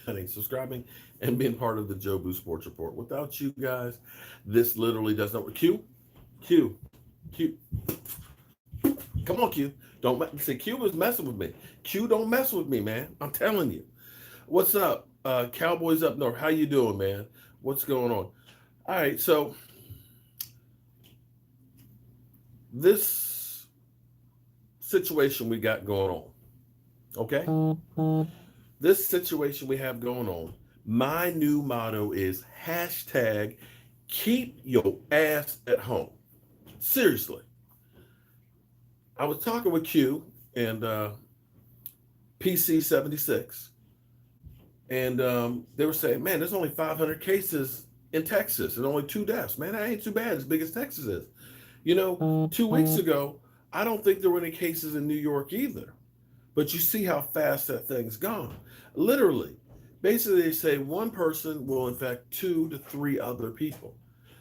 subscribing, and being part of the Joe Boo Sports Report. Without you guys, this literally does not work. Q, Q. Come on, Q. Don't see Q was messing with me. Q don't mess with me, man. I'm telling you. What's up? Cowboys up north. How you doing, man? What's going on? All right, so this situation we got going on, okay? This situation we have going on, my new motto is hashtag keep your ass at home. Seriously. I was talking with Q and PC 76, and they were saying, man, there's only 500 cases in Texas and only two deaths. Man, that ain't too bad, as big as Texas is. 2 weeks ago, I don't think there were any cases in New York either. But you see how fast that thing's gone. Literally, basically, they say one person will infect 2 to 3 other people.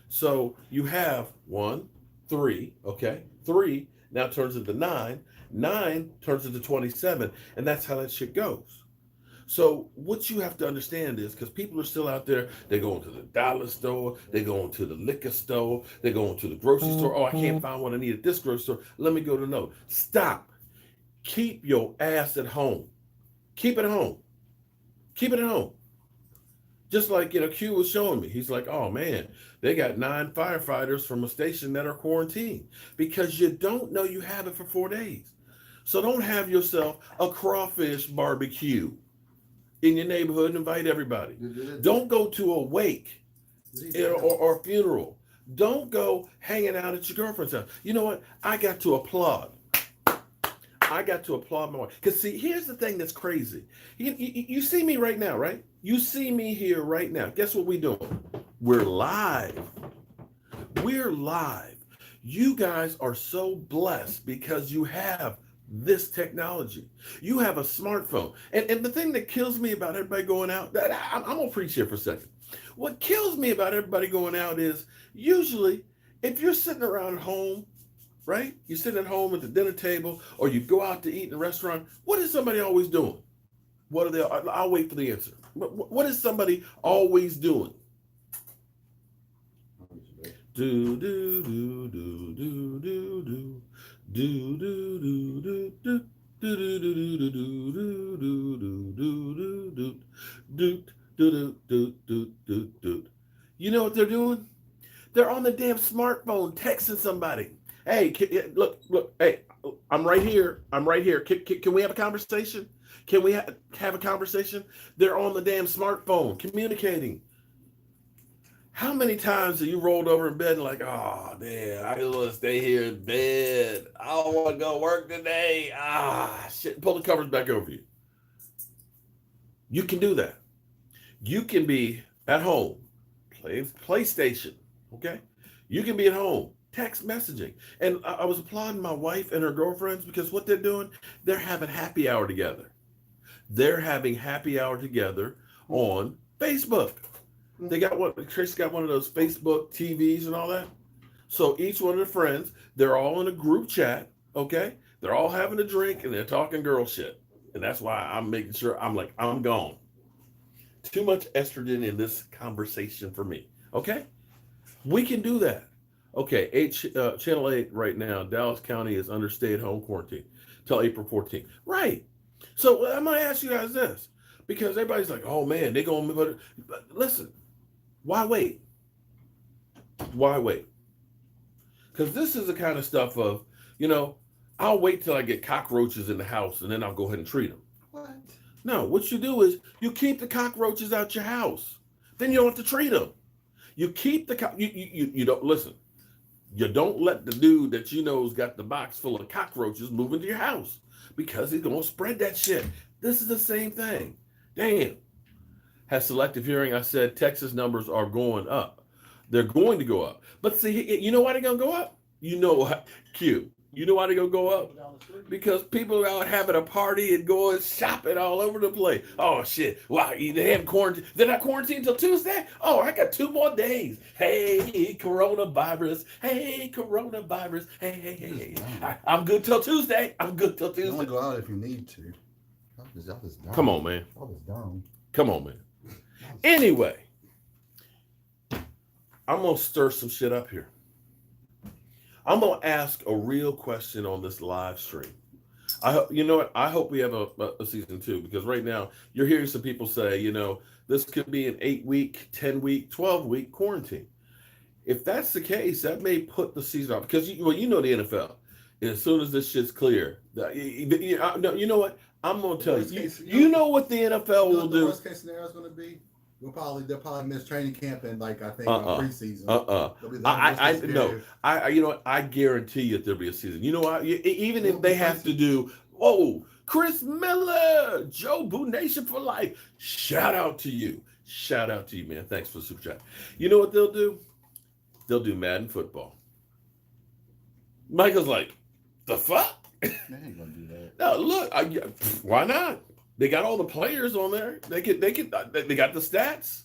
So you have one, three, okay? Three now turns into nine, nine turns into 27, and that's how that shit goes. So what you have to understand is, because people are still out there, they go into the dollar store, they go into the liquor store, they go into the grocery store. Oh, I can't find what I need at this grocery store. Let me go to another. Stop. Keep your ass at home. Keep it at home. Keep it at home. Just like, Q was showing me. He's like, oh man, they got 9 firefighters from a station that are quarantined because you don't know you have it for 4 days. So don't have yourself a crawfish barbecue in your neighborhood and invite everybody. Don't go to a wake or funeral. Don't go hanging out at your girlfriend's house. You know what? I got to applaud my wife. Because, see, here's the thing that's crazy. You see me right now, right? You see me here right now. Guess what we're doing? We're live. We're live. You guys are so blessed because you have this technology. You have a smartphone. And the thing that kills me about everybody going out, I'm going to preach here for a second. What kills me about everybody going out is usually if you're sitting around at home, right? You're sitting at home at the dinner table, or you go out to eat in a restaurant. What is somebody always doing? What are they? I'll wait for the answer. What is somebody always doing? Do do do do do do do do do do do do. Do do do do do do do do do do do do do do do. You know what they're doing? They're on the damn smartphone texting somebody. Hey, look. Hey, I'm right here. I'm right here. Can we have a conversation? Can we have a conversation? They're on the damn smartphone communicating. How many times have you rolled over in bed and like, oh, man, I just want to stay here in bed. I don't want to go work today. Shit. Pull the covers back over you. You can do that. You can be at home, play PlayStation, okay? You can be at home, text messaging. And I was applauding my wife and her girlfriends because what they're doing, they're having happy hour together. They're having happy hour together on Facebook. They got Chris got one of those Facebook TVs and all that. So each one of the friends, they're all in a group chat, okay? They're all having a drink and they're talking girl shit. And that's why I'm making sure I'm gone. Too much estrogen in this conversation for me, okay? We can do that. Okay, Channel 8 right now, Dallas County is under stay-at-home quarantine till April 14th. Right. So I'm going to ask you guys this, because everybody's like, oh, man, they're going to put it. But listen, why wait? Why wait? Because this is the kind of stuff of, I'll wait till I get cockroaches in the house and then I'll go ahead and treat them. What? No, what you do is you keep the cockroaches out your house. Then you don't have to treat them. You keep the you don't listen. You don't let the dude that has got the box full of cockroaches move into your house because he's gonna spread that shit. This is the same thing. Damn. Has selective hearing. I said Texas numbers are going up. They're going to go up. But see, you know why they're gonna go up? You know what? Q. You know why they're gonna go up? Because people are out having a party and going shopping all over the place. Oh shit! Wow, they have quarantine. They're not quarantined until Tuesday. Oh, I got 2 more days. Hey, coronavirus. Hey, coronavirus. Hey. I'm good till Tuesday. I'm good till Tuesday. You only go out if you need to. Come on, man. I was dumb. Come on, man. Anyway, I'm going to stir some shit up here. I'm going to ask a real question on this live stream. You know what? I hope we have a season 2, because right now you're hearing some people say, this could be an 8-week, 10-week, 12-week quarantine. If that's the case, that may put the season off, because the NFL. As soon as this shit's clear, you know what? I'm going to tell you. You know what the NFL will do? The worst case scenario is going to be they'll probably miss training camp and I think preseason. You know what? I guarantee you there'll be a season. You know what? Even if they have to do, Chris Miller, Joe Boo Nation for life. Shout out to you, man. Thanks for the super chat. You know what they'll do? They'll do Madden football. Michael's like, the fuck? They ain't gonna do that. No, look, why not? They got all the players on there. They got the stats.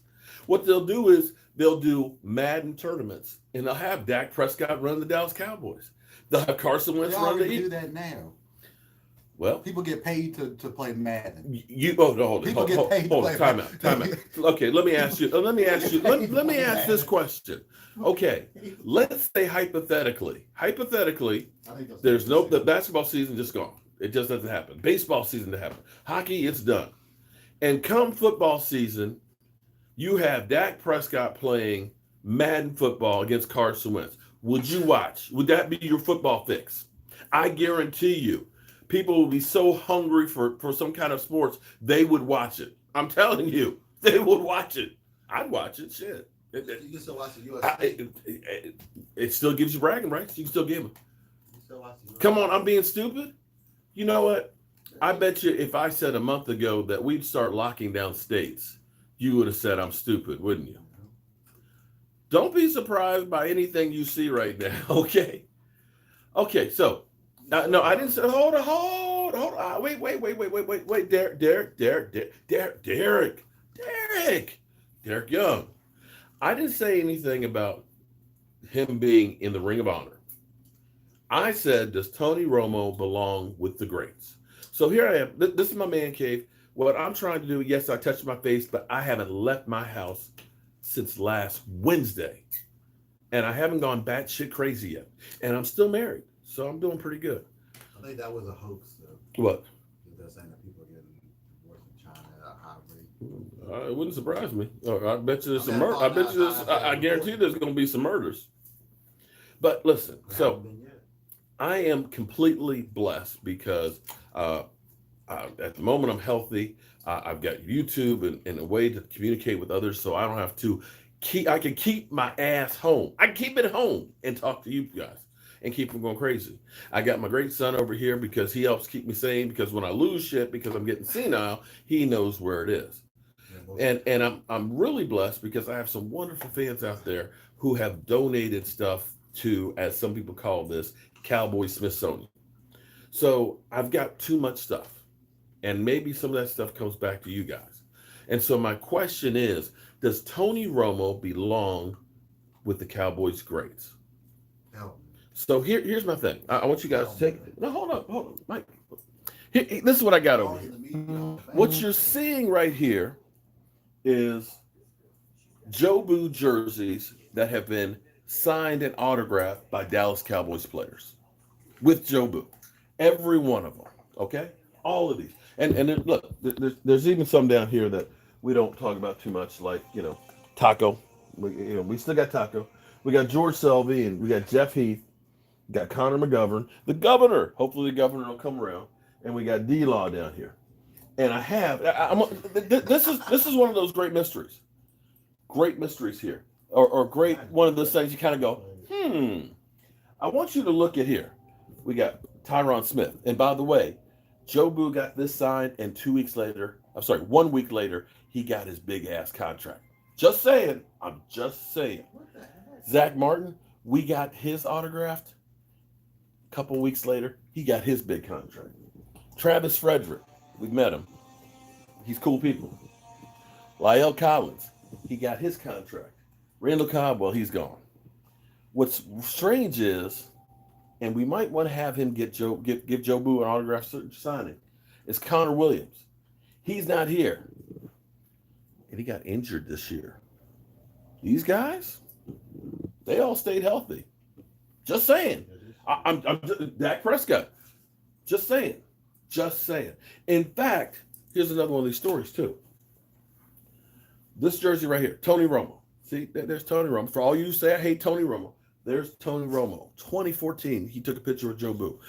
What they'll do is they'll do Madden tournaments, and they'll have Dak Prescott run the Dallas Cowboys. They'll have Carson Wentz run the Eagles. Do that now. Well, people get paid to play Madden. Hold on. Time out. Okay, let me ask you. Let me ask this question. Okay, let's say hypothetically, the basketball season just gone. It just doesn't happen. Baseball season to happen. Hockey, it's done. And come football season, you have Dak Prescott playing Madden football against Carson Wentz. Would you watch? Would that be your football fix? I guarantee you, people will be so hungry for some kind of sports, they would watch it. I'm telling you, they would watch it. I'd watch it. Shit. You can still watch the UFC. It still gives you bragging rights. You can still give them. Come on, I'm being stupid. You know what? I bet you if I said a month ago that we'd start locking down states, you would have said I'm stupid, wouldn't you? Don't be surprised by anything you see right now, okay? Okay, so, no, I didn't say, hold on, wait, Derek Young. I didn't say anything about him being in the Ring of Honor. I said, does Tony Romo belong with the greats? So here I am. This is my man cave. What I'm trying to do, yes, I touched my face, but I haven't left my house since last Wednesday. And I haven't gone batshit crazy yet. And I'm still married, so I'm doing pretty good. I think that was a hoax, though. What? They're saying that people are getting divorced in China at a high rate. It wouldn't surprise me. I bet you there's some murder. I guarantee there's going to be some murders. But listen, so I am completely blessed because at the moment I'm healthy. I've got YouTube and a way to communicate with others, so I don't have to I can keep my ass home. I can keep it home and talk to you guys and keep them going crazy. I got my great son over here because he helps keep me sane, because when I lose shit because I'm getting senile, he knows where it is. And I'm really blessed because I have some wonderful fans out there who have donated stuff to, as some people call this, Cowboys Smithsonian. So I've got too much stuff, and maybe some of that stuff comes back to you guys. And so my question is, does Tony Romo belong with the Cowboys greats? No. So here's my thing. I want you guys to take. No, hold on, Mike. This is what I got over here. What you're seeing right here is Joe Boo jerseys that have been signed and autographed by Dallas Cowboys players with Joe Boo. Every one of them. Okay? All of these. And then, look, there's even some down here that we don't talk about too much, like, Taco. We still got Taco. We got George Selvey, and we got Jeff Heath. We got Connor McGovern. The governor. Hopefully the governor will come around. And we got D-Law down here. And this is one of those great mysteries. Great mysteries here. Or great, one of those things you kind of go, I want you to look at here. We got Tyron Smith. And by the way, Joe Boo got this signed, and 1 week later, he got his big ass contract. Just saying. I'm just saying. Zach Martin, we got his autographed. A couple weeks later, he got his big contract. Travis Frederick, we've met him. He's cool people. Lyle Collins, he got his contract. Randall Cobb, well, he's gone. What's strange is, and we might want to have him give Joe Boo an autograph signing, is Connor Williams. He's not here. and he got injured this year. These guys, they all stayed healthy. Just saying. I'm Dak Prescott. Just saying. Just saying. In fact, here's another one of these stories too. This jersey right here, Tony Romo. See, there's Tony Romo. For all you who say I hate Tony Romo, there's Tony Romo. 2014, he took a picture with Joe Boo.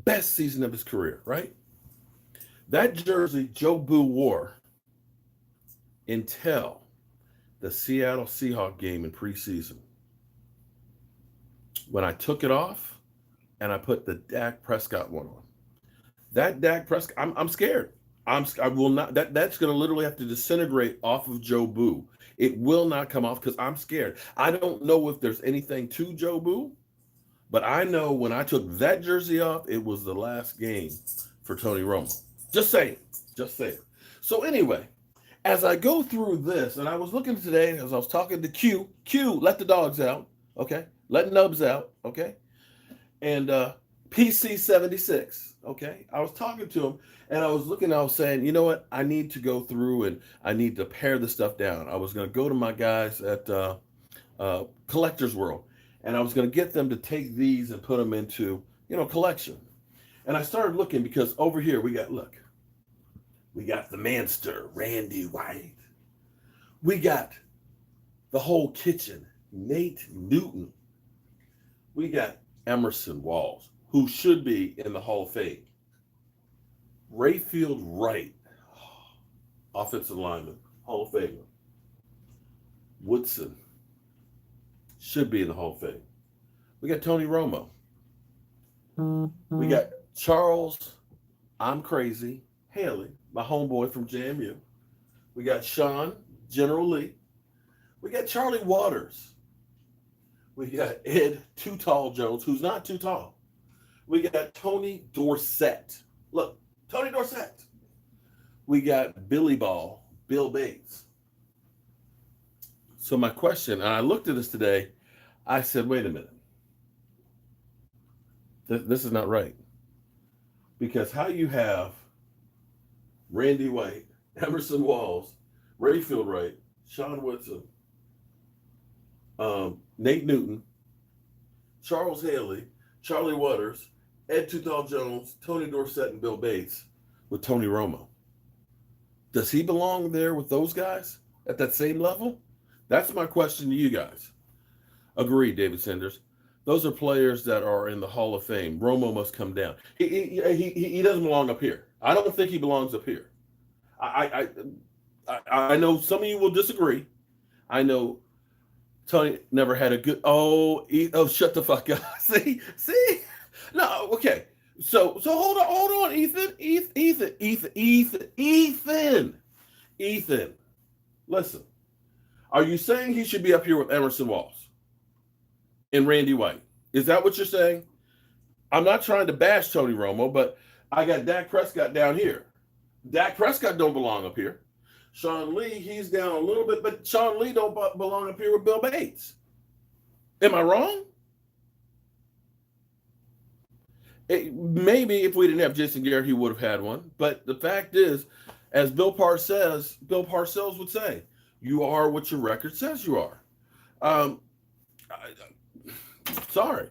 Best season of his career, right? That jersey Joe Boo wore until the Seattle Seahawks game in preseason. When I took it off and I put the Dak Prescott one on. That Dak Prescott, I'm scared. I will not, that's going to literally have to disintegrate off of Joe Boo. It will not come off because I'm scared. I don't know if there's anything to Joe Boo, but I know when I took that jersey off, it was the last game for Tony Romo. Just saying. Just saying. So anyway, as I go through this, and I was looking today as I was talking to Q, let the dogs out, okay? Let Nubs out, okay? And PC76, okay? I was talking to him, and I was looking, I was saying, you know what? I need to go through and I need to pare this stuff down. I was going to go to my guys at Collector's World, and I was going to get them to take these and put them into, collection. And I started looking because over here we got the Manster, Randy White. We got the whole kitchen, Nate Newton. We got Emerson Walls, who should be in the Hall of Fame. Rayfield Wright, offensive lineman, Hall of Famer. Woodson should be in the Hall of Fame. We got Tony Romo. We got Charles, I'm Crazy, Haley, my homeboy from JMU. We got Sean, General Lee. We got Charlie Waters. We got Ed Too Tall Jones, who's not too tall. We got Tony Dorsett. Look, Tony Dorsett. We got Billy Ball, Bill Bates. So my question, and I looked at this today, I said, wait a minute. This is not right. Because how you have Randy White, Emerson Walls, Rayfield Wright, Sean Woodson, Nate Newton, Charles Haley, Charlie Waters, Ed Too Tall Jones, Tony Dorsett, and Bill Bates with Tony Romo. Does he belong there with those guys at that same level? That's my question to you guys. Agreed, David Sanders. Those are players that are in the Hall of Fame. Romo must come down. He doesn't belong up here. I don't think he belongs up here. I know some of you will disagree. I know Tony never had a good. Shut the fuck up. See. No, okay. So hold on, Ethan. Listen, are you saying he should be up here with Emerson Walls and Randy White? Is that what you're saying? I'm not trying to bash Tony Romo, but I got Dak Prescott down here. Dak Prescott don't belong up here. Sean Lee, he's down a little bit, but Sean Lee don't belong up here with Bill Bates. Am I wrong? Maybe if we didn't have Jason Garrett, he would have had one. But the fact is, as Bill Parcells would say, you are what your record says you are. Sorry.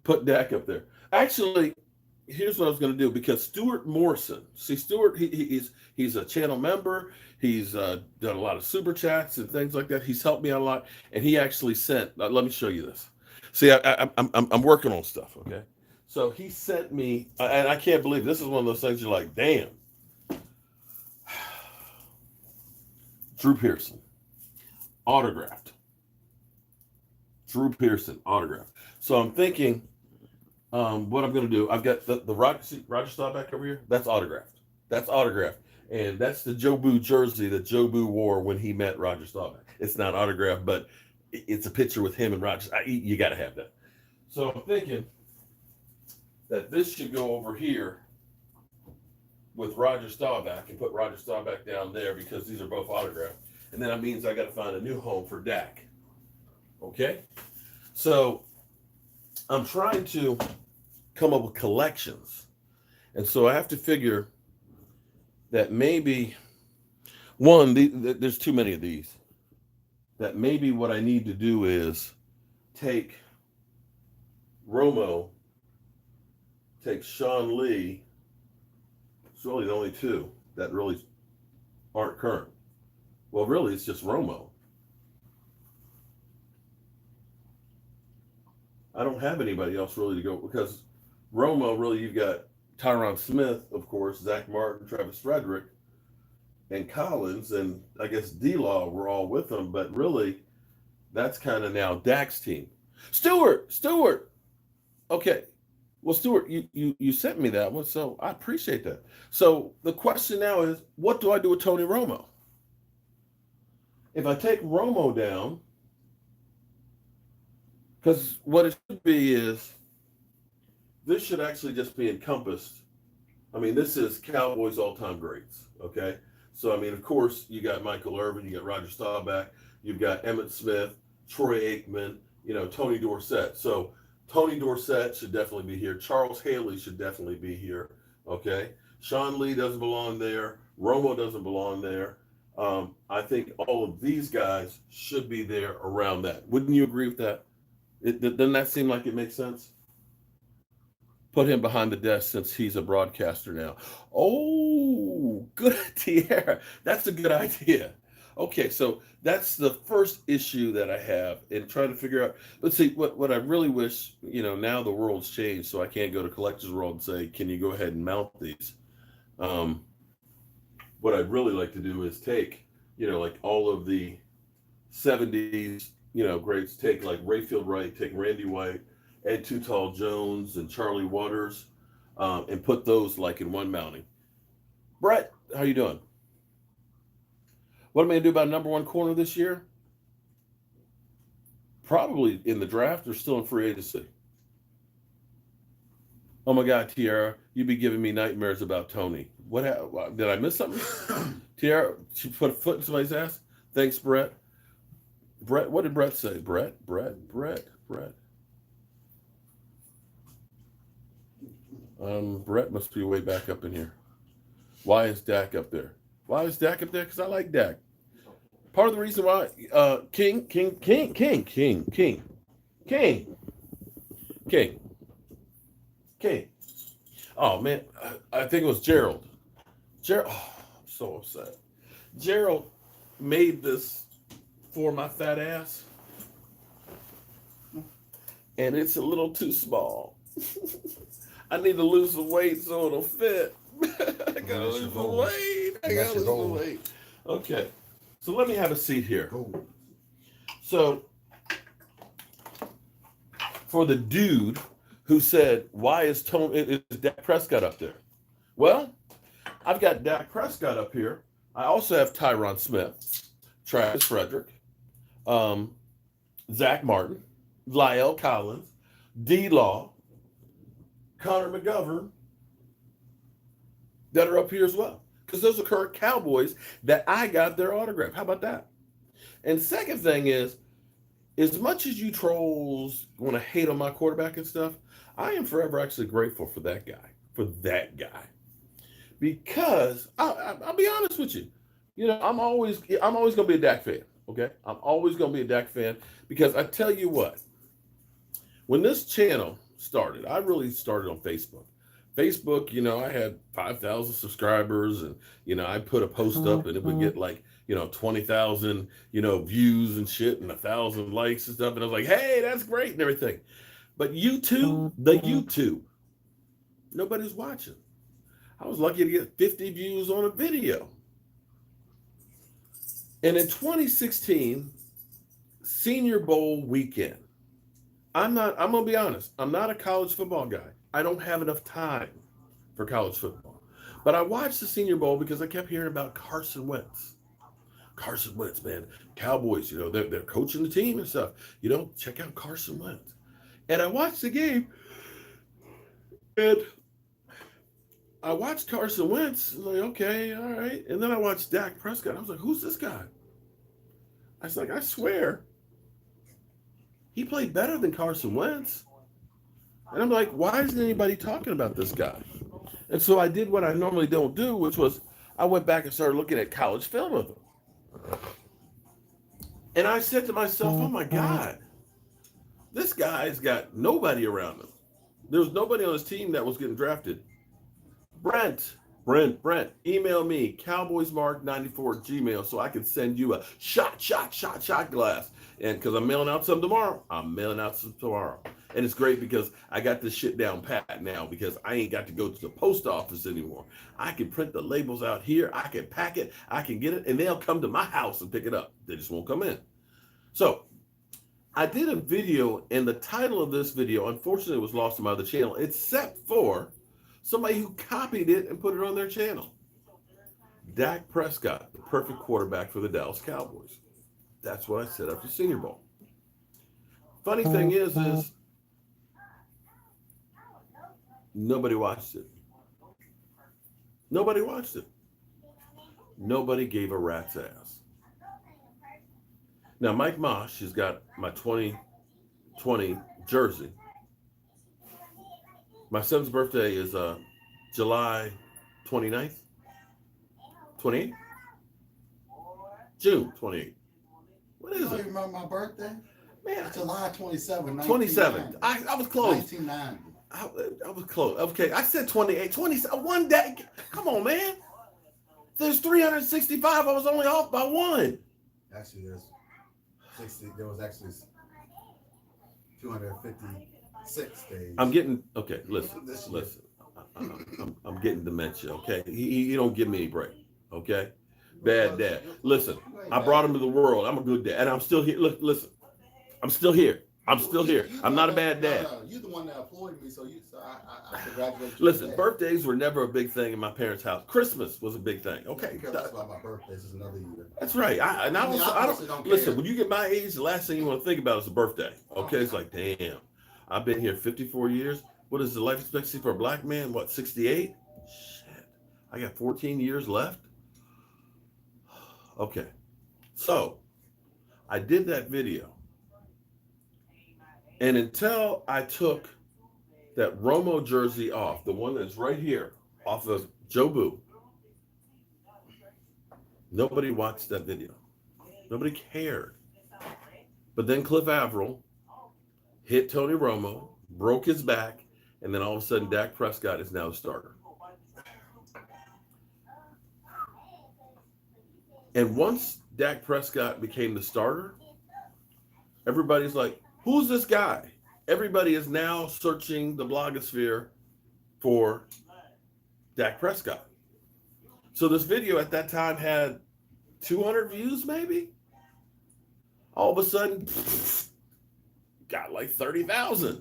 Put Dak up there. Actually, here's what I was going to do, because Stuart Morrison, Stuart, he's a channel member. He's done a lot of super chats and things like that. He's helped me out a lot, and he actually sent. Let me show you this. See, I'm working on stuff. Okay, so he sent me, and I can't believe this is one of those things you're like, damn. Drew Pearson, autographed. Drew Pearson, autographed. So I'm thinking, what I'm going to do, I've got the Roger Staubach over here. That's autographed. And that's the Joe Boo jersey that Joe Boo wore when he met Roger Staubach. It's not autographed, but it's a picture with him and Roger. You got to have that. So I'm thinking that this should go over here with Roger Staubach and put Roger Staubach down there, because these are both autographed. And then that means I got to find a new home for Dak. Okay? So I'm trying to come up with collections. And so I have to figure that maybe, One, there's too many of these. That maybe what I need to do is take Romo, take Sean Lee. It's really the only two that really aren't current. Well, really, it's just Romo. I don't have anybody else really to go because Romo, really, you've got Tyron Smith, of course, Zach Martin, Travis Frederick, and Collins, and I guess D-Law were all with them, but really, that's kind of now Dak's team. Stewart. Okay. Well, Stewart, you sent me that one, so I appreciate that. So the question now is, what do I do with Tony Romo? If I take Romo down, because what it should be is this should actually just be encompassed. I mean, this is Cowboys all-time greats, okay? So, I mean, of course, you got Michael Irvin, you got Roger Staubach, you've got Emmitt Smith, Troy Aikman, Tony Dorsett. So, Tony Dorsett should definitely be here. Charles Haley should definitely be here, okay? Sean Lee doesn't belong there. Romo doesn't belong there. I think all of these guys should be there around that. Wouldn't you agree with that? Doesn't that seem like it makes sense? Put him behind the desk since he's a broadcaster now. Oh, good idea. That's a good idea. Okay, so that's the first issue that I have in trying to figure out. Let's see, what I really wish, now the world's changed, so I can't go to Collector's World and say, can you go ahead and mount these? What I'd really like to do is take, like all of the 70s, greats, take like Rayfield Wright, take Randy White, Ed Too Tall Jones, and Charlie Waters, and put those like in one mounting. Brett, how you doing? What am I going to do about number one corner this year? Probably in the draft or still in free agency. Oh my God, Tiara, you be giving me nightmares about Tony. What did I miss something? Tiara, she put a foot in somebody's ass? Thanks, Brett. Brett, what did Brett say? Brett. Brett must be way back up in here. Why is Dak up there? Why is Dak up there? Because I like Dak. Part of the reason why, King. Oh man, I think it was Gerald. Oh, I'm so upset. Gerald made this for my fat ass, and it's a little too small. I need to lose some weight so it'll fit. I gotta lose some weight. Okay, so let me have a seat here. So, for the dude who said, "Why is Dak Prescott up there?" Well, I've got Dak Prescott up here. I also have Tyron Smith, Travis Frederick, Zach Martin, Lyle Collins, D-Law, Connor McGovern, that are up here as well. Because those are current Cowboys that I got their autograph. How about that? And second thing is, as much as you trolls want to hate on my quarterback and stuff, I am forever actually grateful for that guy. Because I'll be honest with you. I'm always gonna be a Dak fan. Okay? I'm always gonna be a Dak fan because I tell you what, when this channel started, I really started on Facebook. Facebook, I had 5,000 subscribers, and I put a post up and it would get like 20,000 views and shit and 1,000 likes and stuff, and I was like, hey, that's great and everything. But YouTube, nobody's watching. I was lucky to get 50 views on a video. And in 2016, Senior Bowl weekend, I'm going to be honest, I'm not a college football guy. I don't have enough time for college football. But I watched the Senior Bowl because I kept hearing about Carson Wentz. Carson Wentz, man. Cowboys, they're coaching the team and stuff. Check out Carson Wentz. And I watched the game, and I watched Carson Wentz. I'm like, okay, all right. And then I watched Dak Prescott. I was like, who's this guy? I was like, I swear, he played better than Carson Wentz. And I'm like, why isn't anybody talking about this guy? And so I did what I normally don't do, which was I went back and started looking at college film of him. And I said to myself, oh my God, this guy's got nobody around him. There was nobody on his team that was getting drafted. Brent, email me, cowboysmark94 Gmail, so I can send you a shot glass. And because I'm mailing out some tomorrow, And it's great because I got this shit down pat now because I ain't got to go to the post office anymore. I can print the labels out here, I can pack it, I can get it, and they'll come to my house and pick it up. They just won't come in. So I did a video, and the title of this video, unfortunately, was lost on my other channel, except for somebody who copied it and put it on their channel. Dak Prescott, the perfect quarterback for the Dallas Cowboys. That's what I said after Senior Bowl. Funny thing is nobody watched it. Nobody watched it. Nobody gave a rat's ass. Now, Mike Mosh has got my 2020 jersey. My son's birthday is July 29th. 28th? June 28th. What is it? You remember my birthday? Man, July 27th. 27th. I was close. 1990. I was close. Okay, I said 28, 27. One day. Come on, man. There's 365. I was only off by one. Actually, there's 60. There was actually 256 days. I'm getting okay. Listen. I'm getting dementia. Okay, he don't give me any break. Okay, bad dad. Listen, I brought him to the world. I'm a good dad, and I'm still here. Look, listen, I'm still here. I'm not a bad dad. No, you're the one that employed me, so I congratulate you. Listen, birthdays were never a big thing in my parents' house. Christmas was a big thing. Okay, that's why my birthday is another year. That's right. I don't listen. When you get my age, the last thing you want to think about is a birthday. Okay, it's like, damn, I've been here 54 years. What is the life expectancy for a black man? What, 68? Shit, I got 14 years left. Okay, so I did that video. And until I took that Romo jersey off, the one that's right here, off of Joe Boo, nobody watched that video. Nobody cared. But then Cliff Averill hit Tony Romo, broke his back, and then all of a sudden Dak Prescott is now the starter. And once Dak Prescott became the starter, everybody's like, who's this guy? Everybody is now searching the blogosphere for Dak Prescott. So this video at that time had 200 views, maybe. All of a sudden, got like 30,000.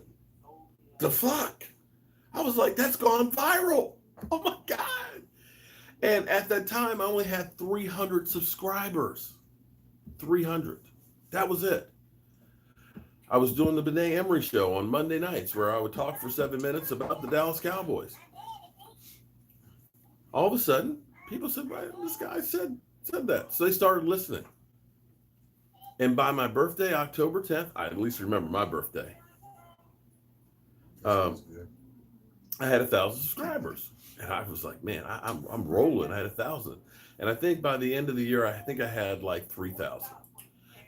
The fuck? I was like, that's gone viral. Oh my God. And at that time, I only had 300 subscribers. 300. That was it. I was doing the Benet Emery show on Monday nights where I would talk for 7 minutes about the Dallas Cowboys. All of a sudden, people said, well, this guy said that. So they started listening. And by my birthday, October 10th, I at least remember my birthday. I had 1,000 subscribers. And I was like, man, I'm rolling. I had 1,000. And I think by the end of the year, I think I had like 3,000.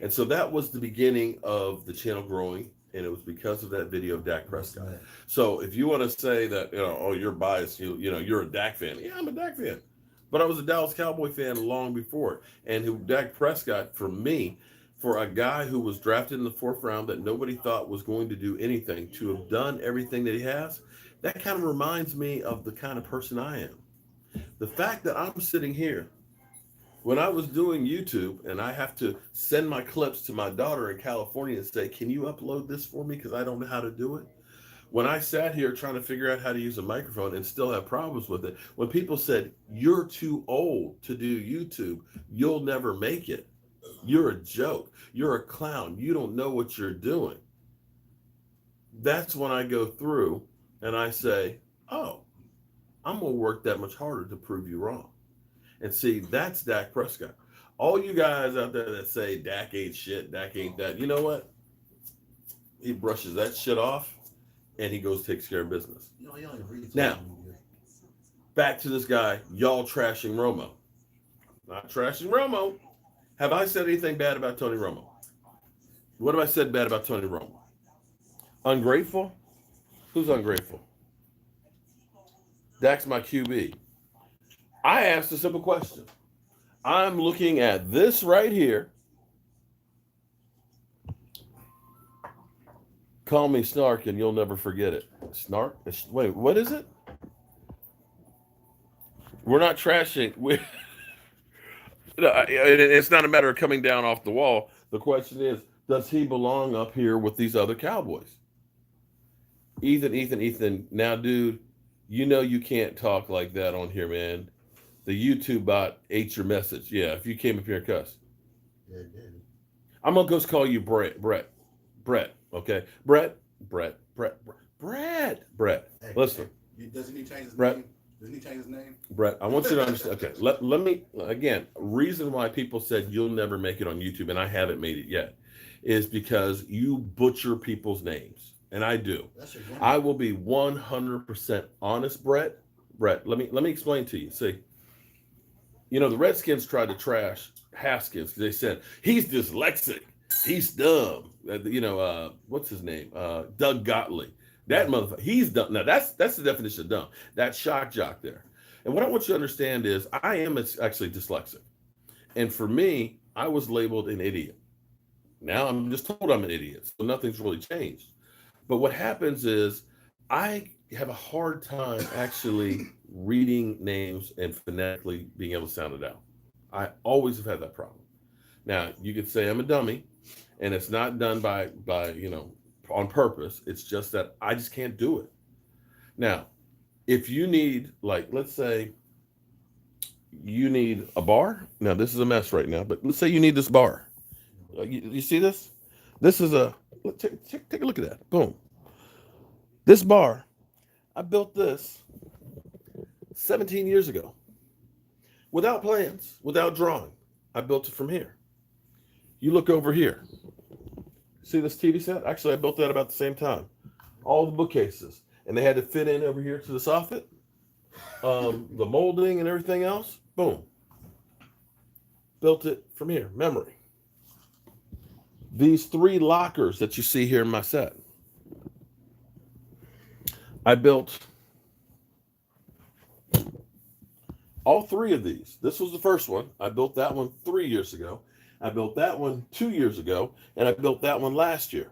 And so that was the beginning of the channel growing, and it was because of that video of Dak Prescott. So if you want to say that, oh, you're biased, you're a Dak fan. Yeah, I'm a Dak fan. But I was a Dallas Cowboy fan long before it. And who Dak Prescott, for me, for a guy who was drafted in the 4th round that nobody thought was going to do anything, to have done everything that he has, that kind of reminds me of the kind of person I am. The fact that I'm sitting here, when I was doing YouTube and I have to send my clips to my daughter in California and say, can you upload this for me because I don't know how to do it? When I sat here trying to figure out how to use a microphone and still have problems with it, when people said, you're too old to do YouTube, you'll never make it. You're a joke. You're a clown. You don't know what you're doing. That's when I go through and I say, oh, I'm going to work that much harder to prove you wrong. And see, that's Dak Prescott. All you guys out there that say Dak ain't shit, Dak ain't that, you know what? He brushes that shit off and he goes takes care of business. You only read now, Back to this guy, y'all trashing Romo. Not trashing Romo. Have I said anything bad about Tony Romo? What have I said bad about Tony Romo? Ungrateful? Who's ungrateful? Dak's my QB. I asked a simple question. I'm looking at this right here. Call me Snark and you'll never forget it. Snark? Wait, what is it? We're not trashing. It's not a matter of coming down off the wall. The question is, does he belong up here with these other Cowboys? Ethan. Now, dude, you know you can't talk like that on here, man. The YouTube bot ate your message. Yeah, if you came up here and cussed. Yeah, it did. I'm going to go call you Brett, okay? Brett. Hey, Listen. Doesn't he change his Brett. name? Doesn't he change his name? Brett, I want you to understand. Okay, let me, again, reason why people said you'll never make it on YouTube, and I haven't made it yet, is because you butcher people's names. And I do. I will be 100% honest, Brett. Let me explain to you. See, you know, the Redskins tried to trash Haskins. They said, he's dyslexic. He's dumb. What's his name? Doug Gottlieb. That motherfucker, he's dumb. Now, that's the definition of dumb. That shock jock there. And what I want you to understand is I am actually dyslexic. And for me, I was labeled an idiot. Now I'm just told I'm an idiot. So nothing's really changed. But what happens is I have a hard time actually reading names and phonetically being able to sound it out. I always have had that problem. Now, you could say I'm a dummy, and it's not done by on purpose. It's just that I just can't do it. Now, if you need, like, let's say you need a bar. Now, this is a mess right now, but let's say you need this bar. You see this? This is take a look at that. Boom. This bar, I built this 17 years ago. Without plans, without drawing. I built it from here. You look over here. See this TV set? Actually, I built that about the same time. All the bookcases. And they had to fit in over here to the soffit. The molding and everything else. Boom. Built it from here. Memory. These 3 lockers that you see here in my set. I built all 3 of these. This was the first one. I built that one 3 years ago. I built that one 2 years ago, and I built that one last year.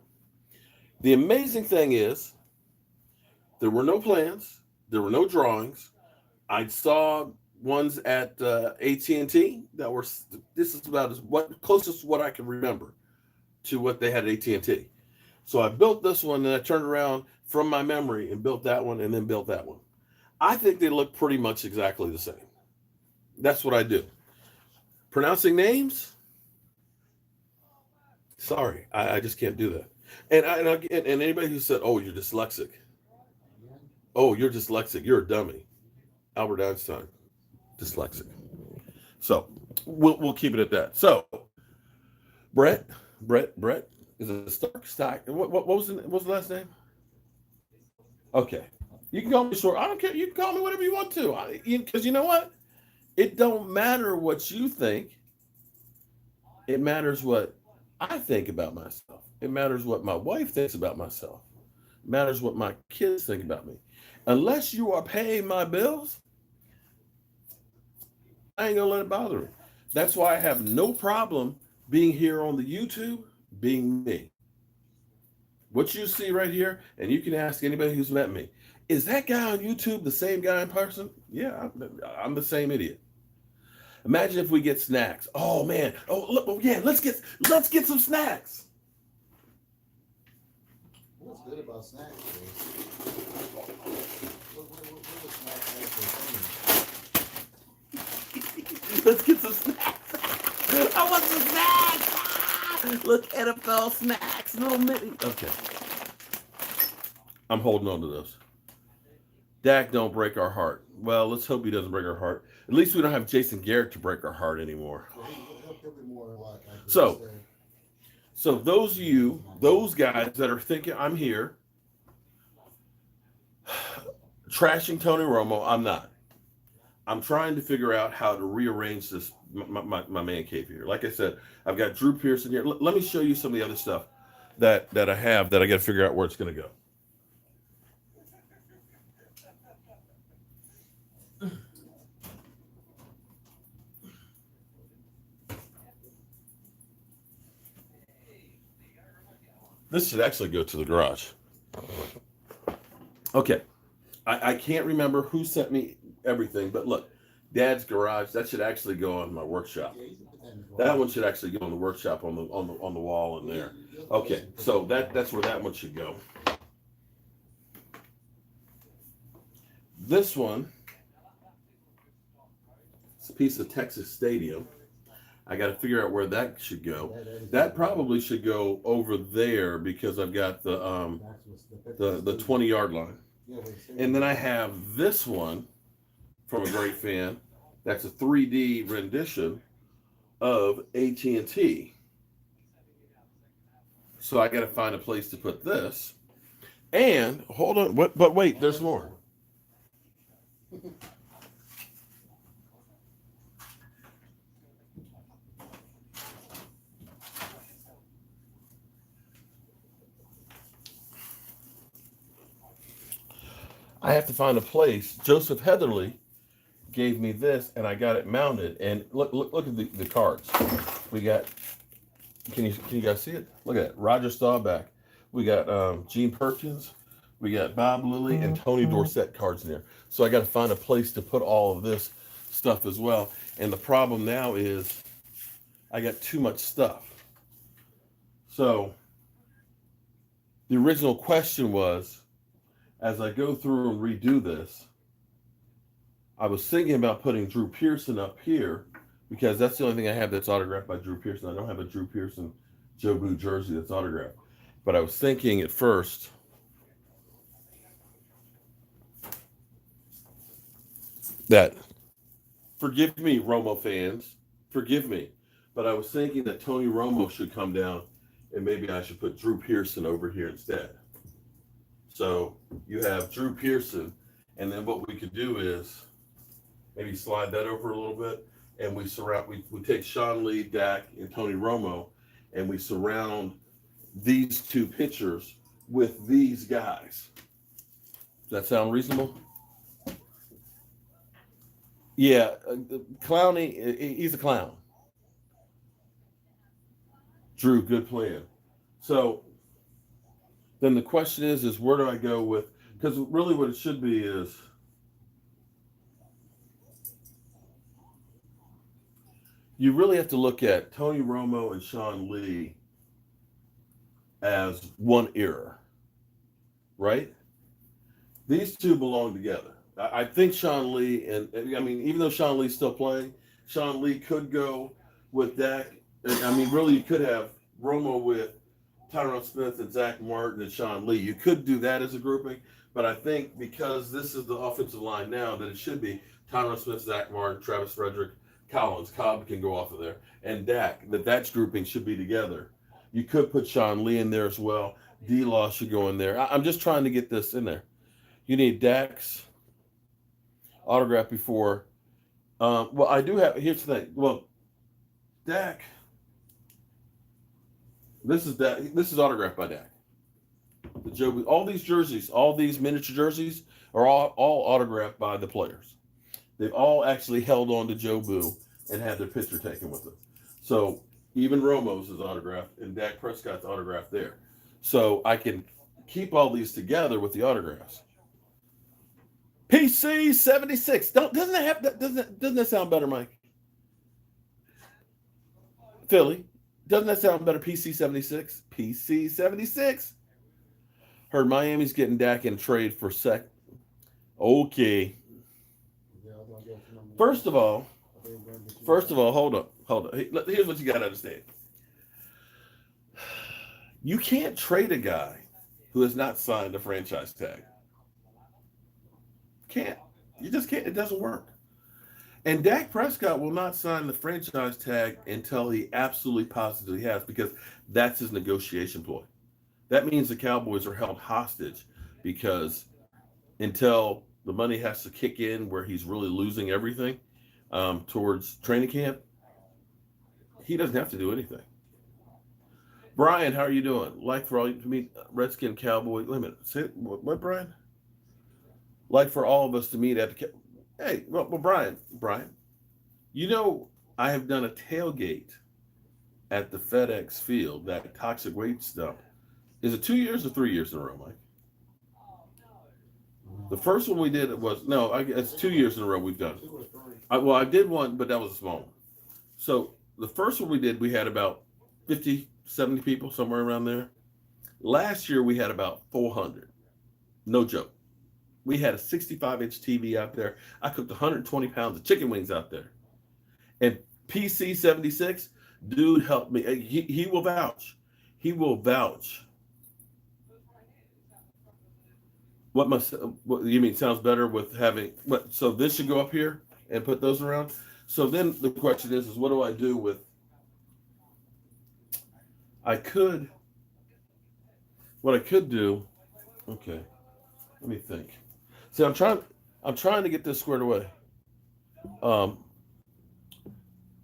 The amazing thing is, there were no plans, there were no drawings. I saw ones at AT&T that were. This is about closest to what I can remember to what they had at AT&T. So I built this one, and I turned around from my memory and built that one, and then built that one. I think they look pretty much exactly the same. That's what I do. Pronouncing names. Sorry, I just can't do that. And anybody who said, "Oh, you're dyslexic," "Oh, you're dyslexic," you're a dummy. Albert Einstein, dyslexic. So we'll keep it at that. So Brett, is it Stark? What was the last name? Okay, you can call me short. I don't care. You can call me whatever you want to. Because you know what? It don't matter what you think. It matters what I think about myself. It matters what my wife thinks about myself. It matters what my kids think about me. Unless you are paying my bills, I ain't gonna let it bother me. That's why I have no problem being here on the YouTube, being me. What you see right here, and you can ask anybody who's met me, is that guy on YouTube the same guy in person? Yeah, I'm the same idiot. Imagine if we get snacks. Oh man. Oh look. Yeah. Let's get some snacks. What's good about snacks? Let's get some snacks. I want some snacks. Look, NFL snacks, little mini. Okay. I'm holding on to those. Dak, don't break our heart. Well, let's hope he doesn't break our heart. At least we don't have Jason Garrett to break our heart anymore. So those guys that are thinking I'm here trashing Tony Romo, I'm not. I'm trying to figure out how to rearrange this my man cave here. Like I said, I've got Drew Pearson here. Let me show you some of the other stuff that I have that I got to figure out where it's going to go. This should actually go to the garage. Okay, I can't remember who sent me everything, but look, Dad's garage. That should actually go on my workshop. That one should actually go in the workshop on the wall in there. Okay, so that's where that one should go. This one, it's a piece of Texas Stadium. I got to figure out where that should go. That probably should go over there because I've got the 20-yard line. And then I have this one from a great fan. That's a 3D rendition of AT&T. So I got to find a place to put this. And hold on, but wait, there's more. I have to find a place. Joseph Heatherly gave me this, and I got it mounted. And look at the cards. We got. Can you guys see it? Look at it. Roger Staubach. We got Gene Perkins. We got Bob Lilly and Tony Dorsett cards in there. So I got to find a place to put all of this stuff as well. And the problem now is I got too much stuff. So the original question was, as I go through and redo this, I was thinking about putting Drew Pearson up here because that's the only thing I have that's autographed by Drew Pearson. I don't have a Drew Pearson Joe Boo jersey that's autographed. But I was thinking at first that, forgive me, Romo fans, forgive me, but I was thinking that Tony Romo should come down and maybe I should put Drew Pearson over here instead. So you have Drew Pearson, and then what we could do is maybe slide that over a little bit, and we take Sean Lee, Dak, and Tony Romo, and we surround these two pictures with these guys. Does that sound reasonable? Yeah, Clowney, he's a clown. Drew, good plan. So then the question is where do I go with, because really what it should be is, you really have to look at Tony Romo and Sean Lee as one era, right? These two belong together. I think Sean Lee, and I mean, even though Sean Lee's still playing, Sean Lee could go with Dak. I mean, really, you could have Romo with Tyron Smith and Zach Martin and Sean Lee. You could do that as a grouping, but I think because this is the offensive line now, that it should be Tyron Smith, Zach Martin, Travis Frederick, Collins. Cobb can go off of there, and Dak. That's grouping should be together. You could put Sean Lee in there as well. D-Law should go in there. I'm just trying to get this in there. You need Dak's autograph before. Well, I do have. Here's the thing. Well, Dak. This is autographed by Dak. The Joe. All these jerseys, all these miniature jerseys, are all autographed by the players. They've all actually held on to Joe Boo and had their picture taken with them. So even Romo's is autographed, and Dak Prescott's autographed there. So I can keep all these together with the autographs. PC 76. Doesn't that sound better, Mike? Philly. Doesn't that sound better? PC 76. PC 76. Heard Miami's getting Dak in trade for sec. Okay. First of all, hold up. Here's what you got to understand. You can't trade a guy who has not signed a franchise tag. Can't. You just can't. It doesn't work. And Dak Prescott will not sign the franchise tag until he absolutely positively has, because that's his negotiation ploy. That means the Cowboys are held hostage because until the money has to kick in where he's really losing everything towards training camp, he doesn't have to do anything. Brian, how are you doing? Like for all you meet Redskin Cowboy. Wait a minute. Say what, Brian? Like for all of us to meet at the. Hey, well, Brian, you know I have done a tailgate at the FedEx Field, that toxic waste dump. Is it 2 years or 3 years in a row, Mike? The first one we did was no, it's 2 years in a row we've done. Well, I did one, but that was a small one. So the first one we did, we had about 50, 70 people, somewhere around there. Last year we had about 400. No joke. We had a 65-inch TV out there. I cooked 120 pounds of chicken wings out there. And PC 76, dude helped me. He will vouch. He will vouch. What you mean sounds better with having what? So this should go up here and put those around. So then the question is what do I do with? What I could do. Okay, let me think. See, I'm trying to get this squared away. Um,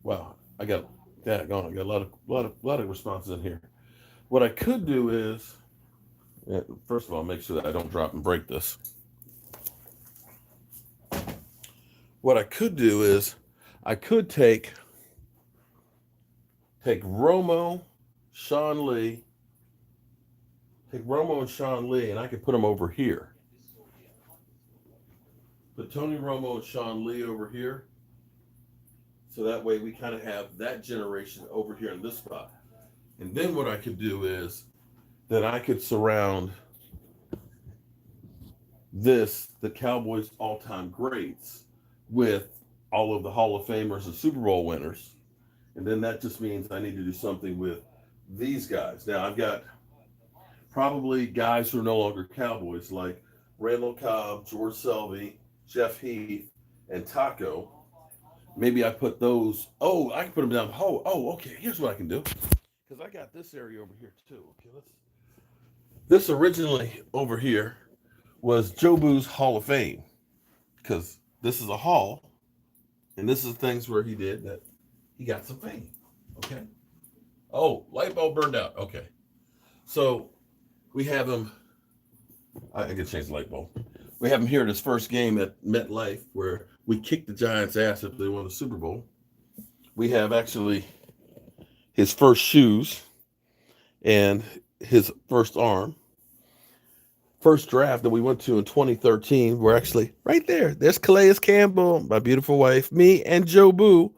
wow, I got that going. I got a lot of responses in here. What I could do is, first of all, make sure that I don't drop and break this. What I could do is, I could take Romo, Sean Lee, and I could put them over here. Put Tony Romo and Sean Lee over here. So that way we kind of have that generation over here in this spot. And then what I could do is that I could surround the Cowboys all-time greats, with all of the Hall of Famers and Super Bowl winners. And then that just means I need to do something with these guys. Now I've got probably guys who are no longer Cowboys, like Randall Cobb, George Selvey, Jeff Heath, and Taco. Maybe I put those. Oh, I can put them down. Oh, okay. Here's what I can do. Because I got this area over here too. Okay, this originally over here was Joe Boo's Hall of Fame, because this is a hall, and this is things where he did that he got some fame. Okay. Oh, light bulb burned out. Okay. So we have him. I can change the light bulb. We have him here at his first game at MetLife, where we kicked the Giants' ass after they won the Super Bowl. We have actually his first shoes and his first arm. First draft that we went to in 2013, we're actually right there. There's Calais Campbell, my beautiful wife, me, and Joe Boo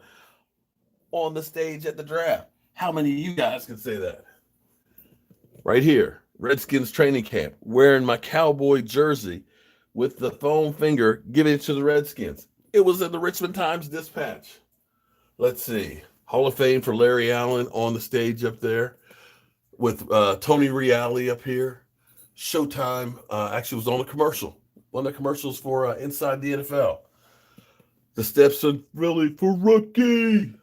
on the stage at the draft. How many of you guys can say that? Right here, Redskins training camp, wearing my Cowboy jersey with the foam finger, giving it to the Redskins. It was in the Richmond Times-Dispatch. Let's see. Hall of Fame for Larry Allen on the stage up there, with Tony Reale up here. Showtime actually was on a commercial, one of the commercials for Inside the NFL. The steps are really for rookie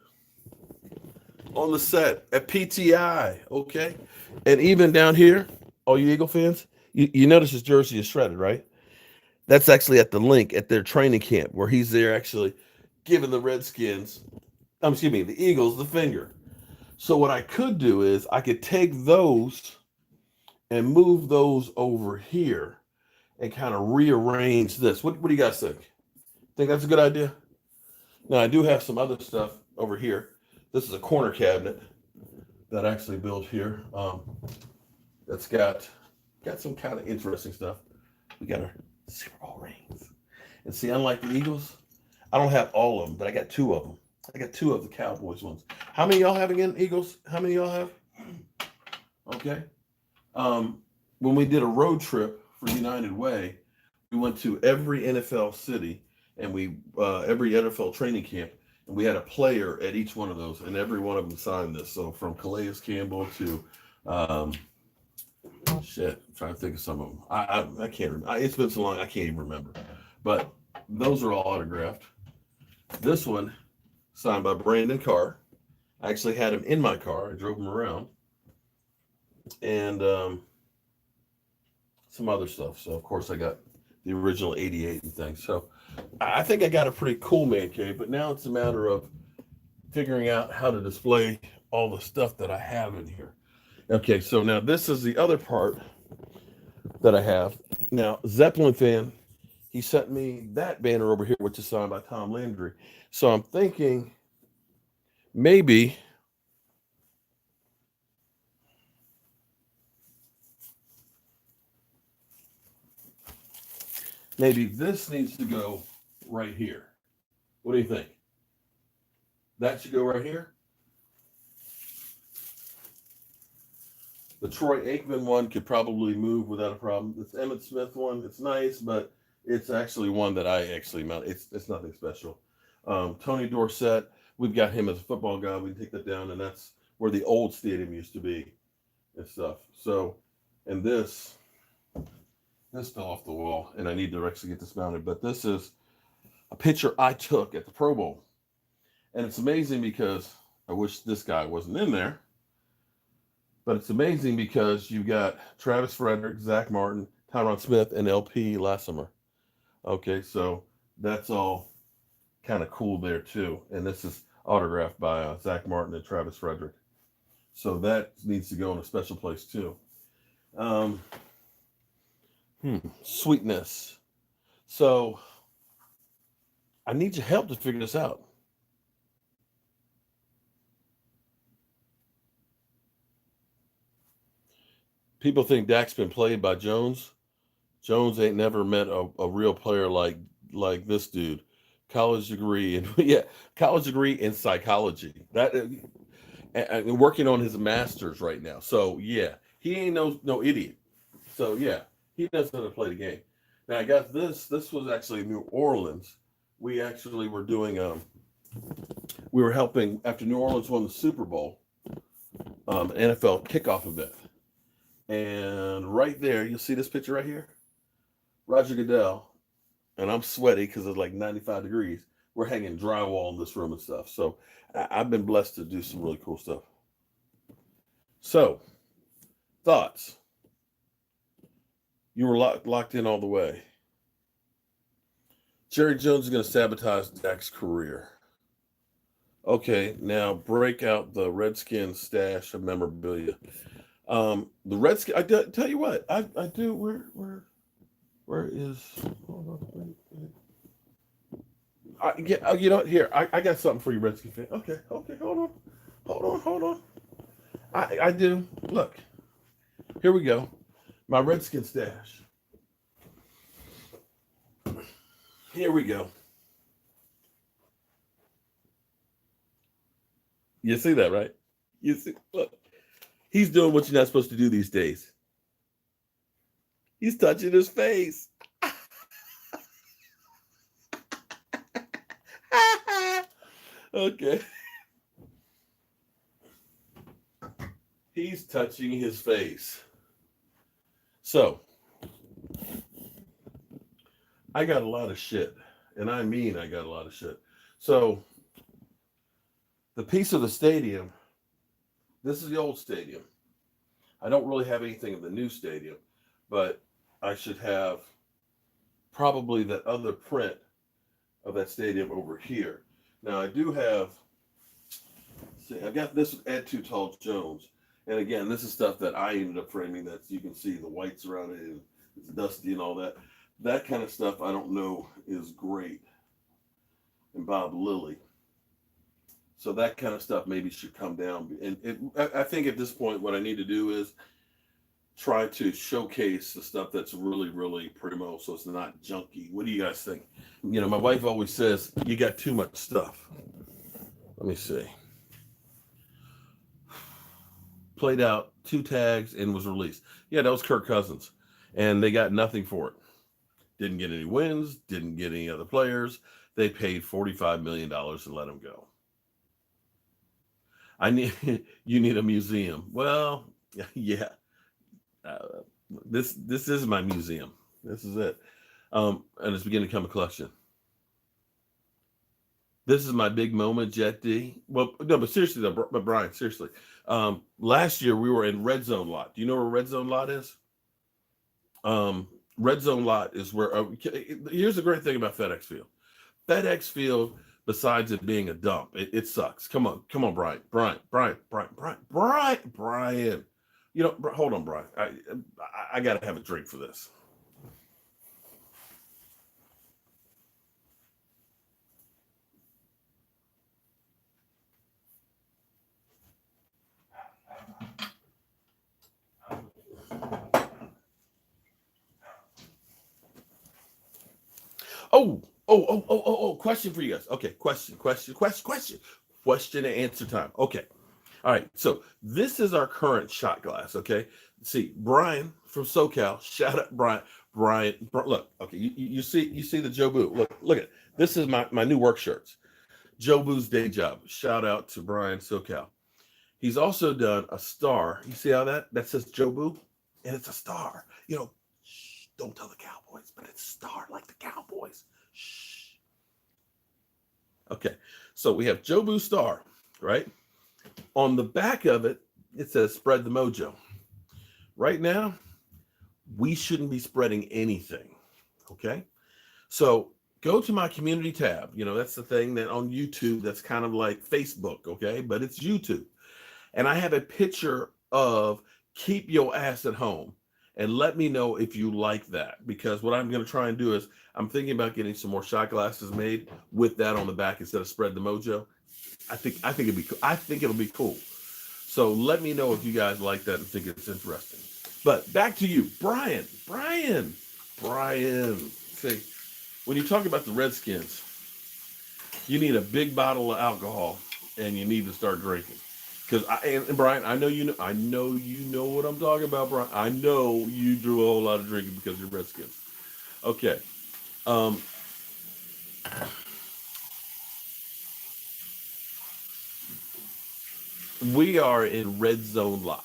on the set at PTI, okay? And even down here, all you Eagle fans, you notice his jersey is shredded, right? That's actually at the link at their training camp, where he's there actually giving the the Eagles the finger. So what I could do is I could take those and move those over here and kind of rearrange this. What do you guys think? Think that's a good idea? Now, I do have some other stuff over here. This is a corner cabinet that I actually built here. That's got some kind of interesting stuff. We got our Super Bowl rings. And see, unlike the Eagles, I don't have all of them, but I got two of them. I got two of the Cowboys ones. How many of y'all have again, Eagles? How many of y'all have? Okay. When we did a road trip for United Way, we went to every NFL city and every NFL training camp, and we had a player at each one of those, and every one of them signed this. So from Calais Campbell to I'm trying to think of some of them. I can't remember. It's been so long I can't even remember. But those are all autographed. This one signed by Brandon Carr. I actually had him in my car. I drove him around. And some other stuff. So of course I got the original 88 and things. So I think I got a pretty cool man cave, but now it's a matter of figuring out how to display all the stuff that I have in here. Okay, so now this is the other part that I have. Now, Zeppelin fan, he sent me that banner over here, which is signed by Tom Landry. So I'm thinking maybe this needs to go right here. What do you think? That should go right here. The Troy Aikman one could probably move without a problem. This Emmett Smith one, it's nice, but it's actually one that I actually mount. It's nothing special. Tony Dorsett, we've got him as a football guy. We can take that down, and that's where the old stadium used to be and stuff. So, and this fell off the wall, and I need to actually get this mounted. But this is a picture I took at the Pro Bowl, and it's amazing because I wish this guy wasn't in there. But it's amazing because you've got Travis Frederick, Zach Martin, Tyron Smith, and LP Lassimer. Okay, so that's all kind of cool there too. And this is autographed by Zach Martin and Travis Frederick. So that needs to go in a special place too. Sweetness. So I need your help to figure this out. People think Dak's been played by Jones. Jones ain't never met a real player like this dude. College degree and yeah, college degree in psychology. That and working on his master's right now. So yeah, he ain't no idiot. So yeah, he knows how to play the game. Now I got this. This was actually New Orleans. We actually were doing we were helping after New Orleans won the Super Bowl, NFL kickoff event. And right there, you'll see this picture right here. Roger Goodell, and I'm sweaty because it's like 95 degrees. We're hanging drywall in this room and stuff. So I've been blessed to do some really cool stuff. So, thoughts? You were locked in all the way. Jerry Jones is going to sabotage Dak's career. Okay, now break out the Redskins stash of memorabilia. The Redskins. Tell you what. I do. Where is? Hold on. You know what? Here, I got something for you, Redskin fan. Okay. Hold on. I do. Look. Here we go. My Redskin stash. Here we go. You see that, right? You see. Look. He's doing what you're not supposed to do these days. He's touching his face. Okay. He's touching his face. So, I got a lot of shit. And I mean I got a lot of shit. So, the piece of the stadium, this is the old stadium. I don't really have anything in the new stadium, but I should have probably that other print of that stadium over here. Now I do have, see, I got this with Ed Too Tall Jones. And again, this is stuff that I ended up framing that you can see the whites around it and it's dusty and all that. That kind of stuff I don't know is great. And Bob Lilly. So that kind of stuff maybe should come down. And I think at this point, what I need to do is try to showcase the stuff that's really, really primo, so it's not junky. What do you guys think? You know, my wife always says, you got too much stuff. Let me see. Played out 2 tags and was released. Yeah, that was Kirk Cousins. And they got nothing for it. Didn't get any wins, didn't get any other players. They paid $45 million and let him go. You need a museum. Well, yeah. This is my museum. This is it. And it's beginning to become a collection. This is my big moment, Jet D. Well, no, but seriously though, but Brian, seriously. Last year we were in Red Zone Lot. Do you know where Red Zone Lot is? Red Zone lot is where. Here's the great thing about FedEx Field. FedEx Field, besides it being a dump, it sucks. Come on, Brian. You know, hold on, Brian. I got to have a drink for this. Oh, question for you guys. Okay, question and answer time. Okay. All right, so this is our current shot glass, okay? See, Brian from SoCal, shout out Brian, look, okay, you see the Joe Boo. Look at this is my new work shirts. Joe Boo's day job. Shout out to Brian SoCal. He's also done a star. You see how that says Joe Boo? And it's a star. You know, shh, don't tell the Cowboys, but it's a star like the Cowboys. Shh. Okay, so we have Joe Boo star, right? On the back of it, it says spread the mojo. Right now, we shouldn't be spreading anything. Okay. So go to my community tab. You know, that's the thing that on YouTube, that's kind of like Facebook. Okay. But it's YouTube. And I have a picture of keep your ass at home. And let me know if you like that. Because what I'm going to try and do is I'm thinking about getting some more shot glasses made with that on the back instead of spread the mojo. I think it'll be cool. I think it'll be cool. So let me know if you guys like that and think it's interesting. But back to you, Brian. See, when you talk about the Redskins, you need a big bottle of alcohol and you need to start drinking. Because and Brian, I know you know what I'm talking about, Brian. I know you do a whole lot of drinking because you're Redskins. Okay. We are in red zone lot.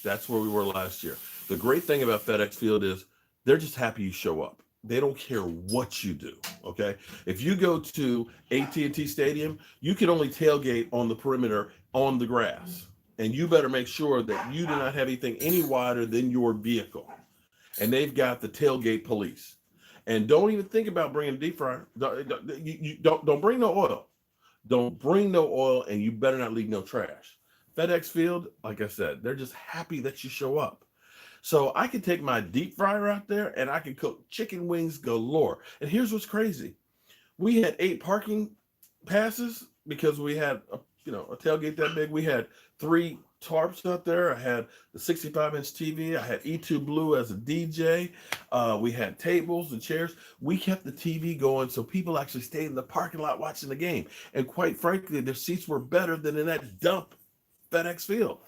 That's where we were last year. The great thing about FedEx Field is they're just happy you show up. They don't care what you do. Okay. If you go to AT&T Stadium, you can only tailgate on the perimeter on the grass. And you better make sure that you do not have anything any wider than your vehicle. And they've got the tailgate police. And don't even think about bringing a deep fryer. Don't bring no oil. Don't bring no oil, and you better not leave no trash. FedEx Field, like I said, they're just happy that you show up. So I can take my deep fryer out there and I can cook chicken wings galore. And here's what's crazy. We had 8 parking passes because we had a tailgate that big. We had 3 tarps out there. I had the 65-inch TV. I had E2 Blue as a DJ. We had tables and chairs. We kept the TV going so people actually stayed in the parking lot watching the game. And quite frankly, their seats were better than in that dump FedEx Field.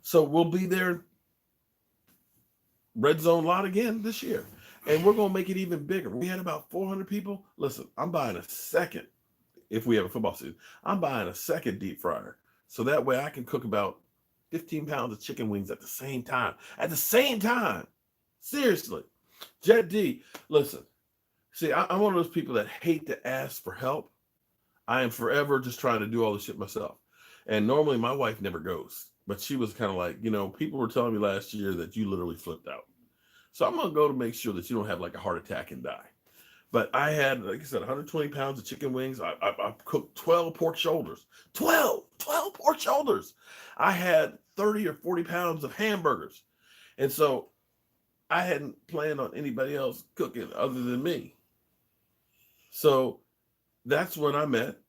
So we'll be there red zone lot again this year. And we're going to make it even bigger. We had about 400 people. Listen, I'm buying a second, if we have a football season, I'm buying a second deep fryer. So that way I can cook about 15 pounds of chicken wings at the same time. At the same time. Seriously. Jet D, listen. See, I'm one of those people that hate to ask for help. I am forever just trying to do all this shit myself. And normally my wife never goes. But she was kind of like, people were telling me last year that you literally flipped out. So I'm going to go to make sure that you don't have like a heart attack and die. But I had, like I said, 120 pounds of chicken wings. I cooked 12 pork shoulders. 12 pork shoulders. I had 30 or 40 pounds of hamburgers. And so I hadn't planned on anybody else cooking other than me. So that's when I met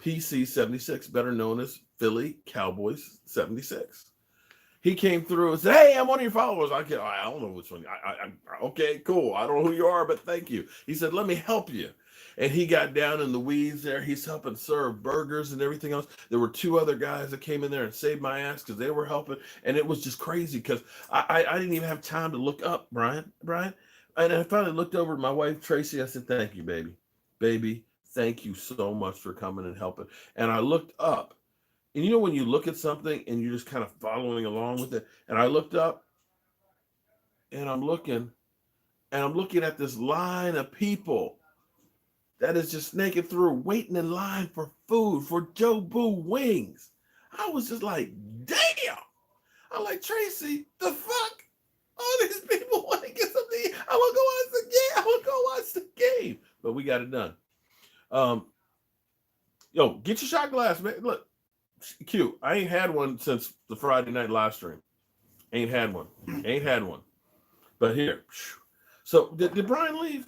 PC 76, better known as Philly Cowboys 76. He came through and said, "Hey, I'm one of your followers." I don't know which one. Okay, cool. I don't know who you are, but thank you. He said, "Let me help you." And he got down in the weeds there. He's helping serve burgers and everything else. There were 2 other guys that came in there and saved my ass because they were helping. And it was just crazy because I didn't even have time to look up, Brian. And I finally looked over at my wife, Tracy. I said, "Thank you, baby. Baby, thank you so much for coming and helping." And I looked up. And when you look at something and you're just kind of following along with it, and I looked up and I'm looking at this line of people that is just snaking through, waiting in line for food, for Joe Boo wings. I was just like, damn. I'm like, Tracy, the fuck? All these people want to get something. I want to go missed the game, but we got it done. Yo, get your shot glass, man. Look, Q, I ain't had one since the Friday night live stream. Ain't had one. Ain't had one. But here. So, did Brian leave?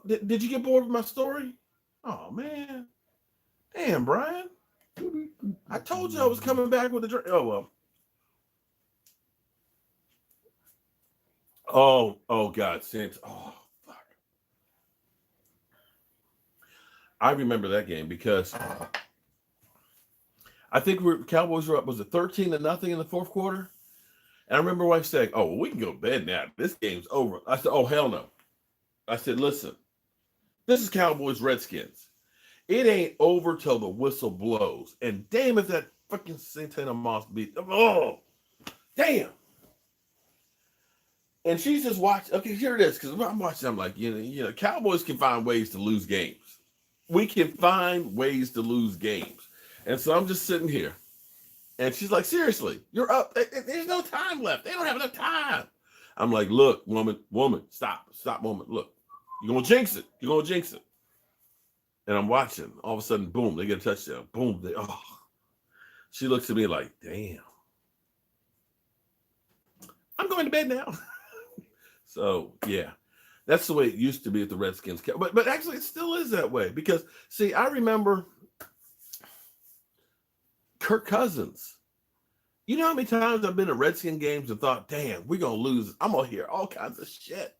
Did you get bored with my story? Oh, man. Damn, Brian. I told you I was coming back with a drink. Oh, well. Oh, God. Saints. Oh, fuck. I remember that game because I think Cowboys were up, was it 13-0 in the fourth quarter? And I remember wife saying, oh, well, we can go to bed now. This game's over. I said, oh, hell no. I said, listen, this is Cowboys Redskins. It ain't over till the whistle blows. And damn if that fucking Santana Moss beat them. Oh, damn. And she's just watching. Okay, here it is. Because I'm watching, I'm like, you know, Cowboys can find ways to lose games. We can find ways to lose games. And so I'm just sitting here. And she's like, seriously, you're up. There's no time left. They don't have enough time. I'm like, look, woman, stop, woman. Look, you're going to jinx it. You're going to jinx it. And I'm watching. All of a sudden, boom, they get a touchdown. Boom. She looks at me like, damn. I'm going to bed now. So, yeah. That's the way it used to be at the Redskins. But actually, it still is that way. Because, see, I remember Kirk Cousins. You know how many times I've been at Redskin games and thought, damn, we're going to lose. I'm going to hear all kinds of shit.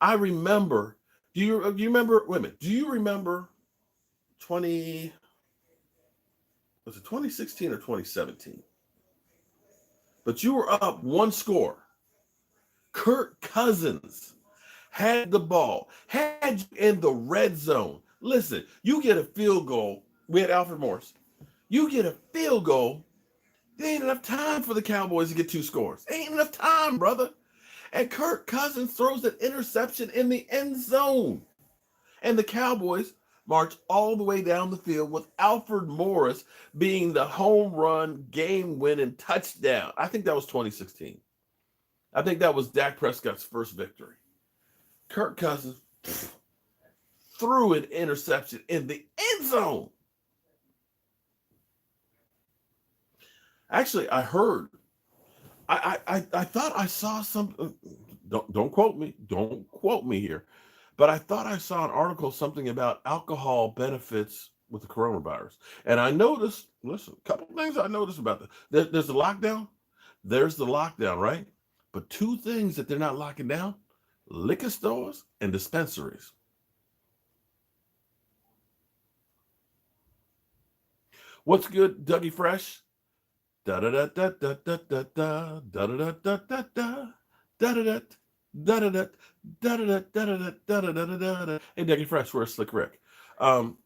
I remember, do you remember, wait a minute, do you remember 2016 or 2017? But you were up one score. Kirk Cousins had the ball, had you in the red zone. Listen, you get a field goal. We had Alfred Morris. You get a field goal. There ain't enough time for the Cowboys to get 2 scores. Ain't enough time, brother. And Kirk Cousins throws an interception in the end zone. And the Cowboys march all the way down the field with Alfred Morris being the home run game-winning touchdown. I think that was 2016. I think that was Dak Prescott's first victory. Kirk Cousins threw an interception in the end zone. Actually, I heard. I thought I saw some. Don't quote me. Don't quote me here. But I thought I saw an article, something about alcohol benefits with the coronavirus. And I noticed, listen, a couple of things I noticed about that. There's the lockdown. There's the lockdown, right? But 2 things that they're not locking down: liquor stores and dispensaries. What's good, Dougie Fresh? Da da da da da da da da da da da da da da da da. Hey, Dougie Fresh, where's Slick Rick? Tony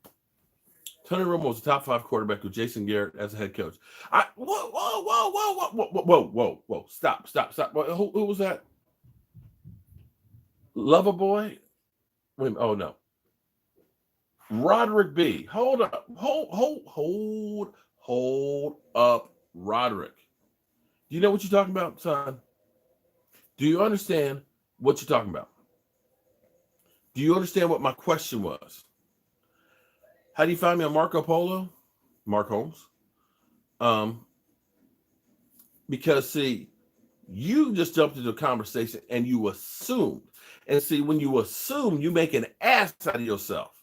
Romo was the top 5 quarterback with Jason Garrett as a head coach. Whoa. Stop. Who was that? Loverboy? Wait, oh, no. Roderick B. Hold up. Hold up, Roderick. Do you know what you're talking about, son? Do you understand what you're talking about? Do you understand what my question was? How do you find me on Marco Polo? Mark Holmes. Because, see, you just jumped into a conversation and you assumed. And see, when you assume, you make an ass out of yourself.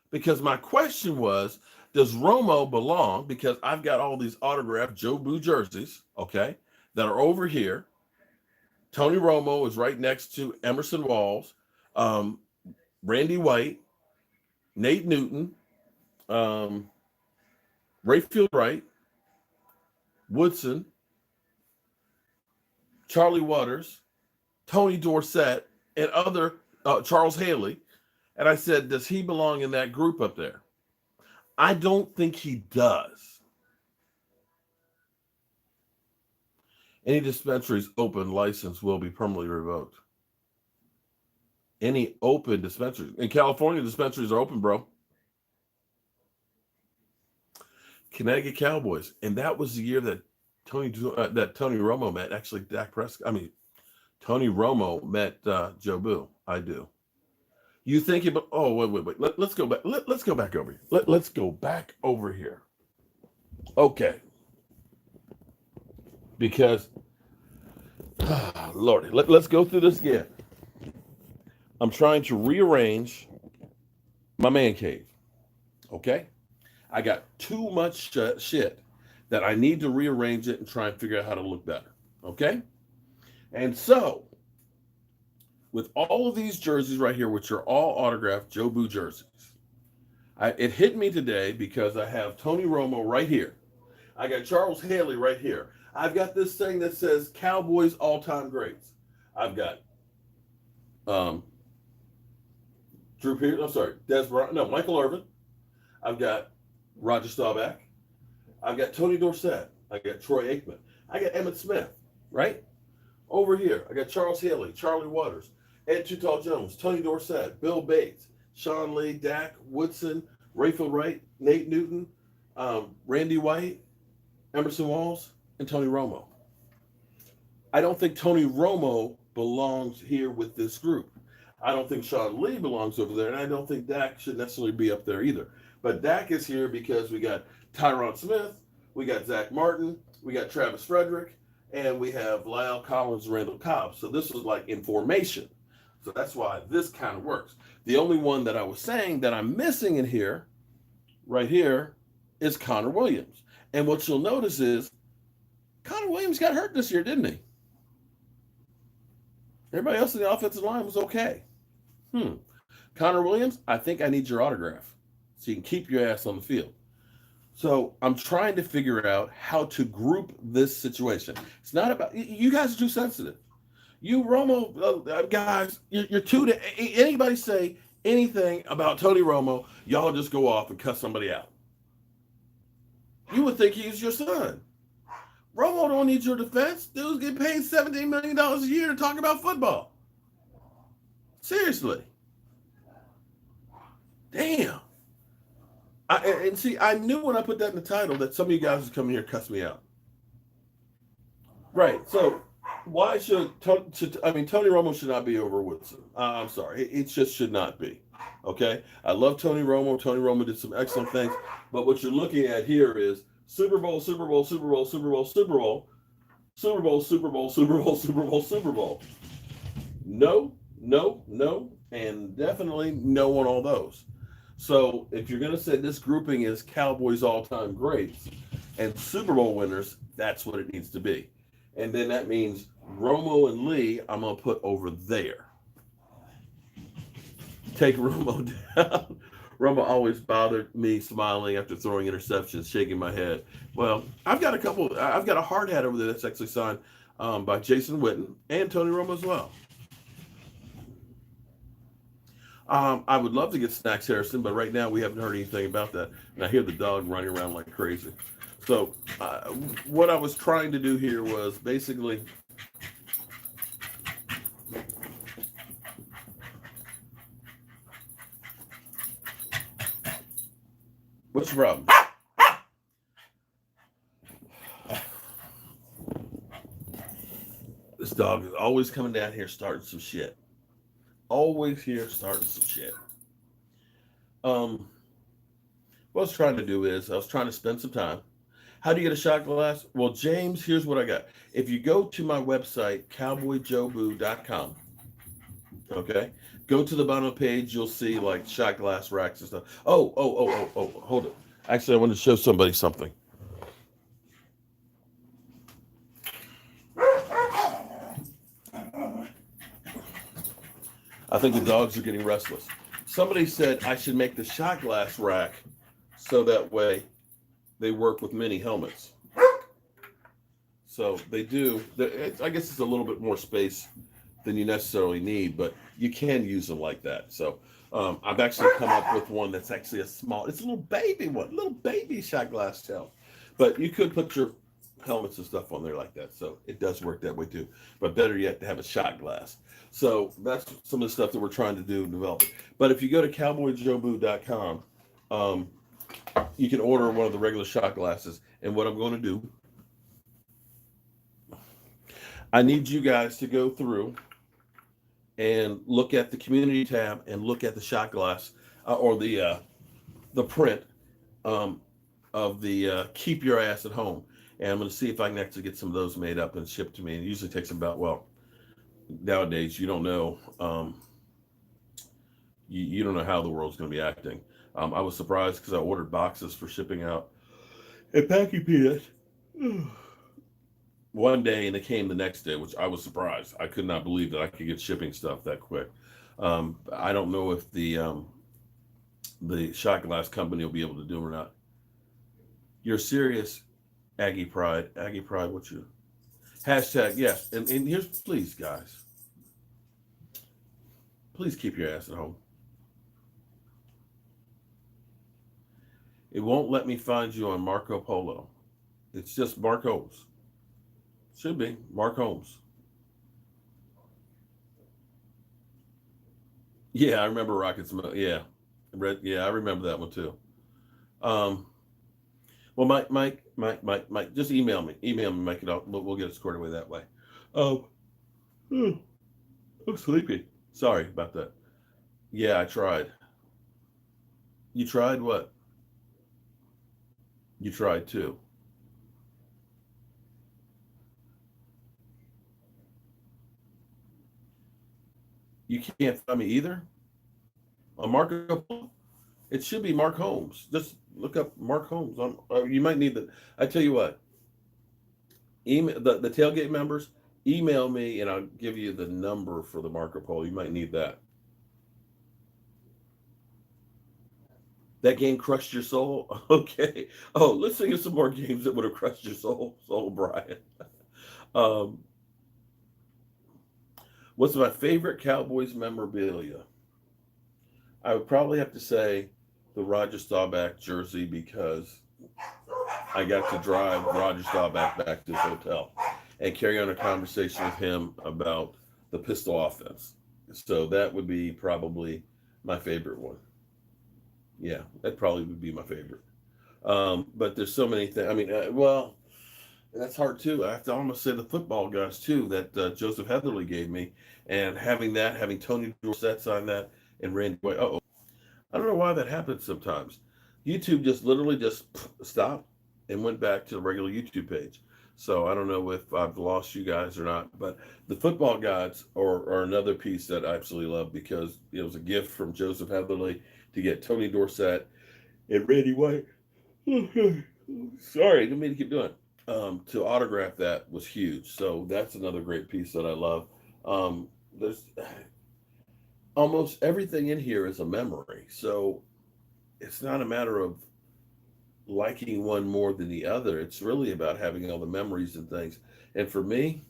Because my question was, does Romo belong? Because I've got all these autographed Joe Boo jerseys, okay, that are over here. Tony Romo is right next to Emerson Walls, Randy White, Nate Newton, Rayfield Wright, Woodson, Charlie Waters, Tony Dorsett, and other Charles Haley. And I said, does he belong in that group up there? I don't think he does. Any dispensaries open license will be permanently revoked. Any open dispensaries. In California, dispensaries are open, bro. Connecticut Cowboys. And that was the year that Tony Romo met, actually, Dak Prescott. I mean, Tony Romo met Joe Boo. I do. You think about, oh, wait. Let's go back. Let's go back over here. Let's go back over here. Okay. Because, Lordy, let's go through this again. I'm trying to rearrange my man cave. Okay? I got too much shit that I need to rearrange it and try and figure out how to look better. Okay? And so, with all of these jerseys right here, which are all autographed Joe Boo jerseys, it hit me today because I have Tony Romo right here. I got Charles Haley right here. I've got this thing that says Cowboys all-time greats. I've got Drew Pierce. I'm sorry, Michael Irvin. I've got Roger Staubach. I've got Tony Dorsett. I got Troy Aikman. I got Emmitt Smith. Right over here, I got Charles Haley, Charlie Waters, Ed Too Tall Jones, Tony Dorsett, Bill Bates, Sean Lee, Dak Woodson, Rayfield Wright, Nate Newton, Randy White, Emerson Walls, and Tony Romo. I don't think Tony Romo belongs here with this group. I don't think Sean Lee belongs over there, and I don't think Dak should necessarily be up there either. But Dak is here because we got Tyron Smith, we got Zach Martin, we got Travis Frederick, and we have Lyle Collins, Randall Cobb. So this was like in formation. So that's why this kind of works. The only one that I was saying that I'm missing in here, right here, is Connor Williams. And what you'll notice is Connor Williams got hurt this year, didn't he? Everybody else in the offensive line was okay. Connor Williams, I think I need your autograph so you can keep your ass on the field. So I'm trying to figure out how to group this situation. It's not about, you guys are too sensitive. You Romo guys, you're too, anybody say anything about Tony Romo, y'all just go off and cuss somebody out. You would think he's your son. Romo don't need your defense. Dude's getting paid $17 million a year to talk about football. Seriously. Damn. I knew when I put that in the title that some of you guys would come here and cuss me out. Right. So why Tony Romo should not be over Woodson. I'm sorry. It just should not be. Okay? I love Tony Romo. Tony Romo did some excellent things. But what you're looking at here is Super Bowl, Super Bowl, Super Bowl, Super Bowl, Super Bowl, Super Bowl, Super Bowl, Super Bowl, Super Bowl, Super Bowl. No, and definitely no on all those. So if you're going to say this grouping is Cowboys all-time greats and Super Bowl winners, that's what it needs to be. And then that means Romo and Lee, I'm going to put over there. Take Romo down. Romo always bothered me smiling after throwing interceptions, shaking my head. Well, I've got a hard hat over there that's actually signed by Jason Witten and Tony Romo as well. I would love to get Snacks Harrison, but right now we haven't heard anything about that. And I hear the dog running around like crazy. So what I was trying to do here was basically what's the problem? This dog is always coming down here starting some shit. Always here starting some shit. What I was trying to do is I was trying to spend some time. How do you get a shot glass? Well, James, here's what I got. If you go to my website, cowboyjoeboo.com, okay, go to the bottom page, you'll see like shot glass racks and stuff. Oh, hold it. Actually, I want to show somebody something. I think the dogs are getting restless. Somebody said I should make the shot glass rack so that way they work with mini helmets. So they do. I guess it's a little bit more space than you necessarily need, but you can use them like that. So I've actually come up with one that's actually it's a little baby shot glass tail. But you could put your helmets and stuff on there like that. So it does work that way too. But better yet to have a shot glass. So that's some of the stuff that we're trying to do and develop. But if you go to cowboyjoeboo.com, you can order one of the regular shot glasses. And what I'm going to do, I need you guys to go through and look at the community tab and look at the shot glass or the print um, of the keep your ass at home. And I'm going to see if I can actually get some of those made up and shipped to me. And it usually takes about, well, nowadays you don't know. You don't know how the world's going to be acting. I was surprised because I ordered boxes for shipping out and packing peanuts one day, and they came the next day, which I was surprised. I could not believe that I could get shipping stuff that quick. I don't know if the shot glass company will be able to do it or not. You're serious, Aggie Pride. Aggie Pride, what you hashtag? Yes, and here's please, guys, please keep your ass at home. It won't let me find you on Marco Polo. It's just Mark Holmes. Should be Mark Holmes. Yeah, I remember Rockets. Yeah, Yeah, I remember that one too. Um, well, Mike, just email me. Email me, Mike. We'll get it squared away that way. Oh, hmm, I'm sleepy. Sorry about that. Yeah, I tried. You tried what? You tried too. You can't find me either on Marco Polo. It should be Mark Holmes. Just look up Mark Holmes. You might need the. I tell you what. Email the tailgate members. Email me and I'll give you the number for the Marco Polo. You might need that. That game crushed your soul. Okay. Oh, let's think of some more games that would have crushed your soul, Brian. Um, what's my favorite Cowboys memorabilia? I would probably have to say the Roger Staubach jersey because I got to drive Roger Staubach back to his hotel and carry on a conversation with him about the pistol offense. So that would be probably my favorite one. Yeah, that probably would be my favorite. But there's so many things. I mean, well, that's hard too. I have to almost say the football guys too that Joseph Heatherly gave me, and having Tony Dorsett sign that, and Randy White. Oh, I don't know why that happens sometimes. YouTube just literally just stopped and went back to the regular YouTube page. So I don't know if I've lost you guys or not, but the football gods are another piece that I absolutely love because it was a gift from Joseph Heatherly to get Tony Dorsett and Randy White. Sorry, I didn't mean to keep doing. To autograph that was huge. So that's another great piece that I love. There's almost everything in here is a memory. So it's not a matter of liking one more than the other. It's really about having all the memories and things. And for me,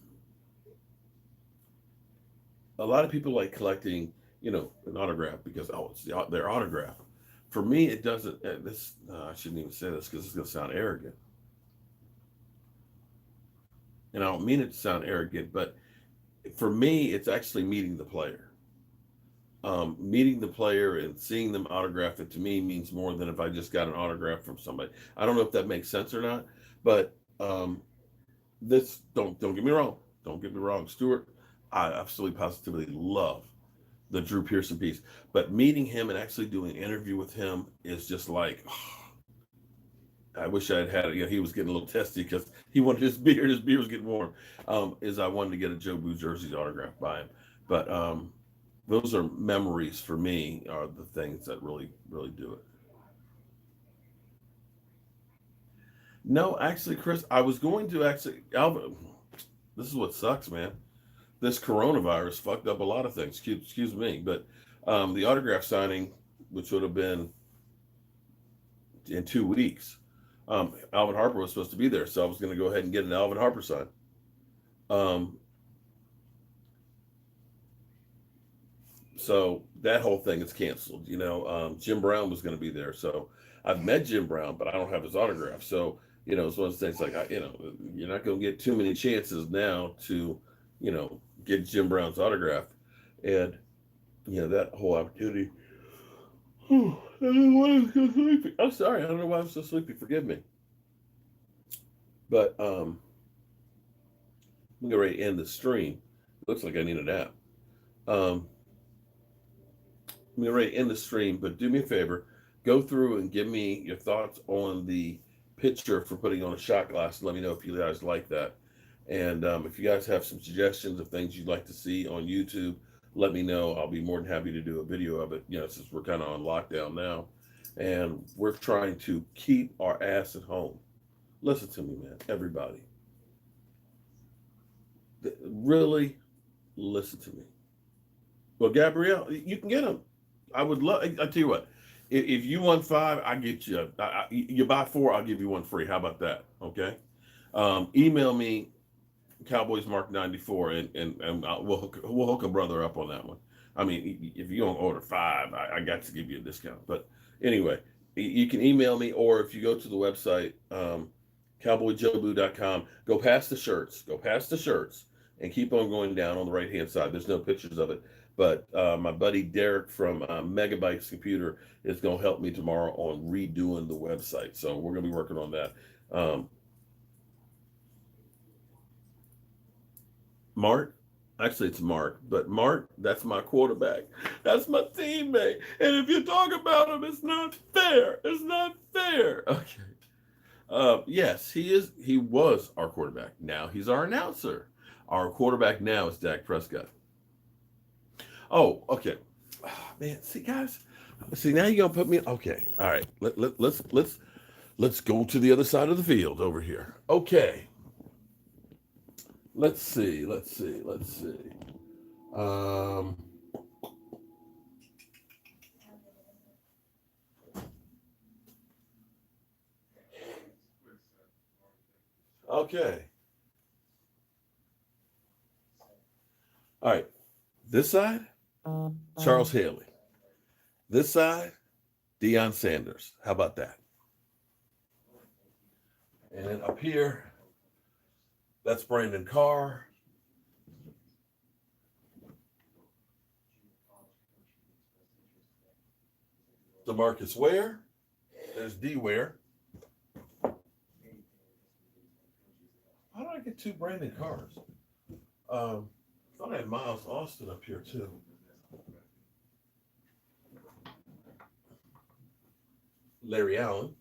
a lot of people like collecting, an autograph because it's their autograph. For me, it doesn't. This I shouldn't even say this because it's going to sound arrogant, and I don't mean it to sound arrogant, but for me, it's actually meeting the player. Meeting the player and seeing them autograph it to me means more than if I just got an autograph from somebody. I don't know if that makes sense or not, but this don't get me wrong. Don't get me wrong, Stuart. I absolutely positively love the Drew Pearson piece, but meeting him and actually doing an interview with him is just like I wish I had had it. He was getting a little testy because he wanted his beard. His beard was getting warm. Is I wanted to get a Joe Boo jersey autographed by him, but those are memories for me. Are the things that really do it. No, actually, Chris, I was going to actually Alvin. This is what sucks, man. This coronavirus fucked up a lot of things. Excuse me, but the autograph signing, which would have been in 2 weeks, Alvin Harper was supposed to be there, so I was going to go ahead and get an Alvin Harper sign. Um, so that whole thing is canceled. Jim Brown was going to be there, so I've met Jim Brown, but I don't have his autograph. So it's one of those things like you're not going to get too many chances now to get Jim Brown's autograph, and that whole opportunity. I don't know why I'm so sleepy. I'm sorry. I don't know why I'm so sleepy. Forgive me. But I'm getting ready to end the stream. Looks like I need a nap. Um, I'm ready to end the stream, but do me a favor, go through and give me your thoughts on the picture for putting on a shot glass. And let me know if you guys like that. And if you guys have some suggestions of things you'd like to see on YouTube, let me know. I'll be more than happy to do a video of it. Since we're kind of on lockdown now, and we're trying to keep our ass at home. Listen to me, man. Everybody, really listen to me. Well, Gabrielle, you can get them. I would love. I tell you what, if you want five, I get you. You buy four, I'll give you one free. How about that? Okay. Email me Cowboys Mark 94, and we'll hook a brother up on that one. I mean, if you don't order five, I got to give you a discount. But anyway, you can email me, or if you go to the website, cowboyjobu.com, go past the shirts, and keep on going down on the right hand side. There's no pictures of it, but my buddy Derek from Megabytes Computer is going to help me tomorrow on redoing the website. So we're going to be working on that. Mark, actually it's Mark, but Mark, that's my quarterback. That's my teammate. And if you talk about him, it's not fair. It's not fair. Okay. Yes, he is. He was our quarterback. Now he's our announcer. Our quarterback now is Dak Prescott. Oh, okay. Oh, man, see, guys. See, now you're gonna put me. Okay, all right. Let's go to the other side of the field over here. Okay. Let's see. Um, okay. All right. This side, Charles Haley. This side, Deion Sanders. How about that? And then up here, that's Brandon Carr. DeMarcus Ware. There's D Ware. How did I get two Brandon Carrs? Thought I had Miles Austin up here too. Larry Allen.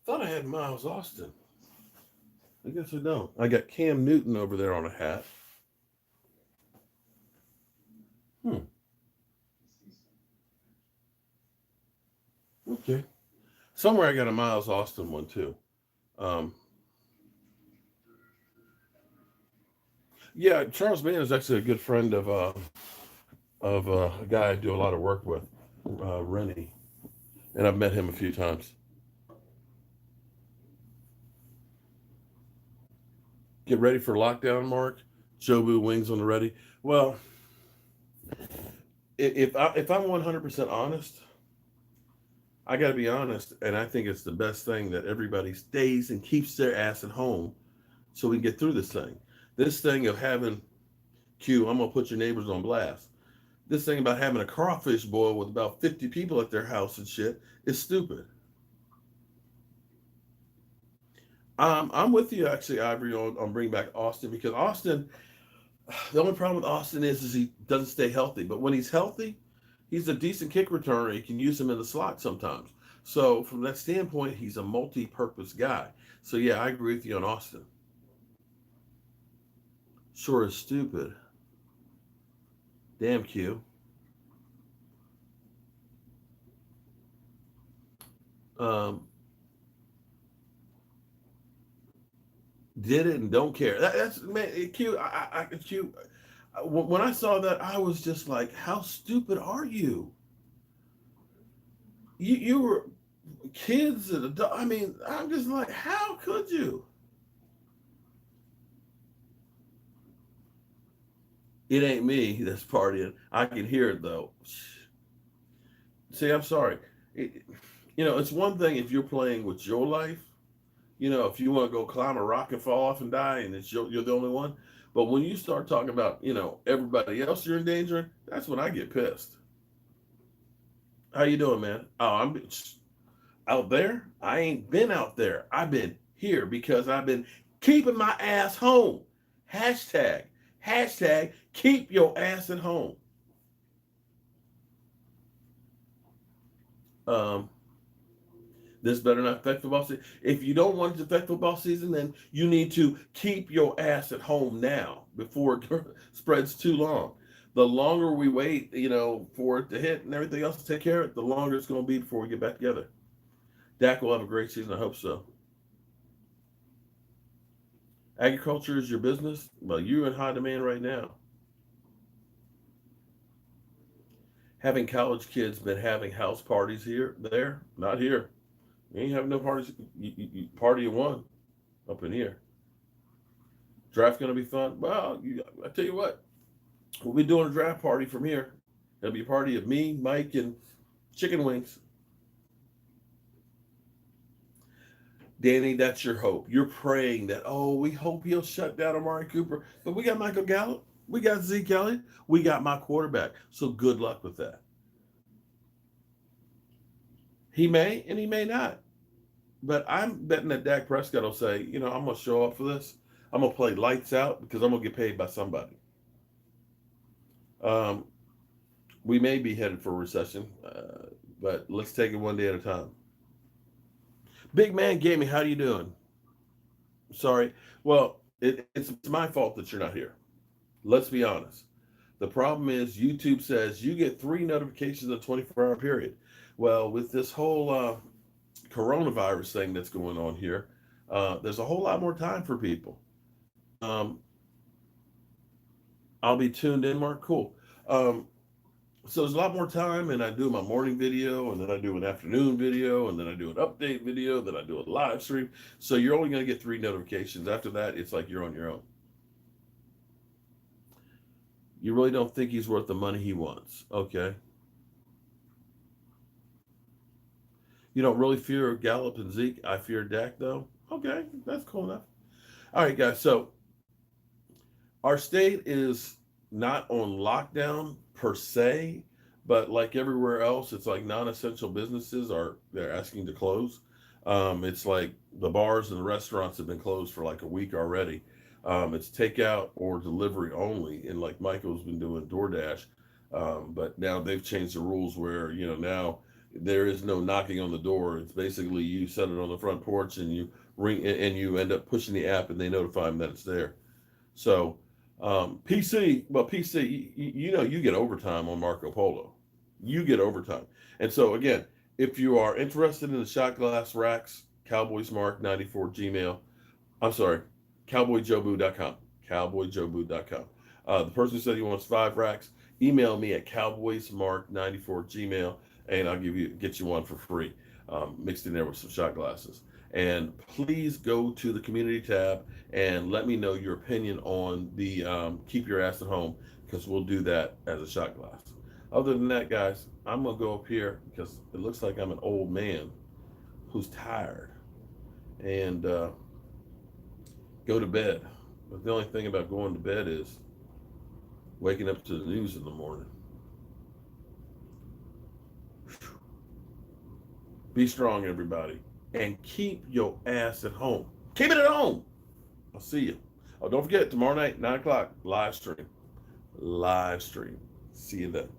Thought I had Miles Austin. I guess I don't. I got Cam Newton over there on a hat. Okay. Somewhere I got a Miles Austin one too. Um, yeah, Charles Mann is actually a good friend of a guy I do a lot of work with, Rennie, and I've met him a few times. Get ready for lockdown, Mark. Jobu wings on the ready. Well, if I'm 100% honest, I got to be honest, and I think it's the best thing that everybody stays and keeps their ass at home so we can get through this thing. This thing of having Q, I'm gonna put your neighbors on blast. This thing about having a crawfish boil with about 50 people at their house and shit is stupid. I'm with you actually, Ivory, on bringing back Austin because Austin. The only problem with Austin is he doesn't stay healthy. But when he's healthy, he's a decent kick returner. You can use him in the slot sometimes. So from that standpoint, he's a multi-purpose guy. So yeah, I agree with you on Austin. Sure is stupid. Damn Q. Um, did it and don't care. That's man, Q. Q. When I saw that, I was just like, "How stupid are you? You were kids and adult. I mean, I'm just like, how could you? It ain't me that's partying. I can hear it though. See, I'm sorry. It, it's one thing if you're playing with your life. If you want to go climb a rock and fall off and die, and you're the only one. But when you start talking about, everybody else you're endangering, that's when I get pissed. How you doing, man? Oh, I'm out there. I ain't been out there. I've been here because I've been keeping my ass home. Hashtag, hashtag, keep your ass at home. Um, this better not affect football season. If you don't want it to affect football season, then you need to keep your ass at home now before it spreads too long. The longer we wait, for it to hit and everything else to take care of it, the longer it's going to be before we get back together. Dak will have a great season. I hope so. Agriculture is your business. Well, you're in high demand right now. Having college kids been having house parties here, there, not here. You ain't having no parties. You party at one up in here. Draft gonna be fun. Well, I tell you what, we'll be doing a draft party from here. It'll be a party of me, Mike, and chicken wings. Danny, that's your hope. You're praying that, oh, we hope he'll shut down Amari Cooper. But we got Michael Gallup. We got Zeke Elliott. We got my quarterback. So good luck with that. He may and he may not. But I'm betting that Dak Prescott will say, I'm going to show up for this. I'm going to play lights out because I'm going to get paid by somebody. Um, we may be headed for a recession, but let's take it one day at a time. Big Man Gaming, how you doing? Sorry. Well, it's my fault that you're not here. Let's be honest. The problem is YouTube says you get 3 notifications in a 24-hour period. Well, with this whole coronavirus thing that's going on here, there's a whole lot more time for people. Um, I'll be tuned in, Mark. Cool. Um, so there's a lot more time, and I do my morning video, and then I do an afternoon video, and then I do an update video, then I do a live stream. So you're only going to get 3 notifications. After that, it's like you're on your own. You really don't think he's worth the money he wants. Okay. You don't really fear Gallup and Zeke. I fear Dak, though. Okay, that's cool enough. All right, guys. So our state is not on lockdown per se, but like everywhere else, it's like non-essential businesses they're asking to close. It's like the bars and the restaurants have been closed for like a week already. It's takeout or delivery only, and like Michael's been doing DoorDash, but now they've changed the rules where now there is no knocking on the door. It's basically you set it on the front porch and you ring and you end up pushing the app and they notify them that it's there. So PC, you get overtime on Marco Polo. You get overtime. And so again, if you are interested in the shot glass racks, Cowboys Mark 94 Gmail. I'm sorry, cowboyjobu.com. Cowboyjobu.com. The person who said he wants 5 racks, email me at cowboysmark94 Gmail, and I'll get you one for free, mixed in there with some shot glasses. And please go to the community tab and let me know your opinion on the keep your ass at home, because we'll do that as a shot glass. Other than that, guys, I'm going to go up here because it looks like I'm an old man who's tired and go to bed. But the only thing about going to bed is waking up to the news in the morning. Be strong, everybody, and keep your ass at home. Keep it at home. I'll see you. Oh, don't forget, tomorrow night, 9 o'clock, live stream. Live stream. See you then.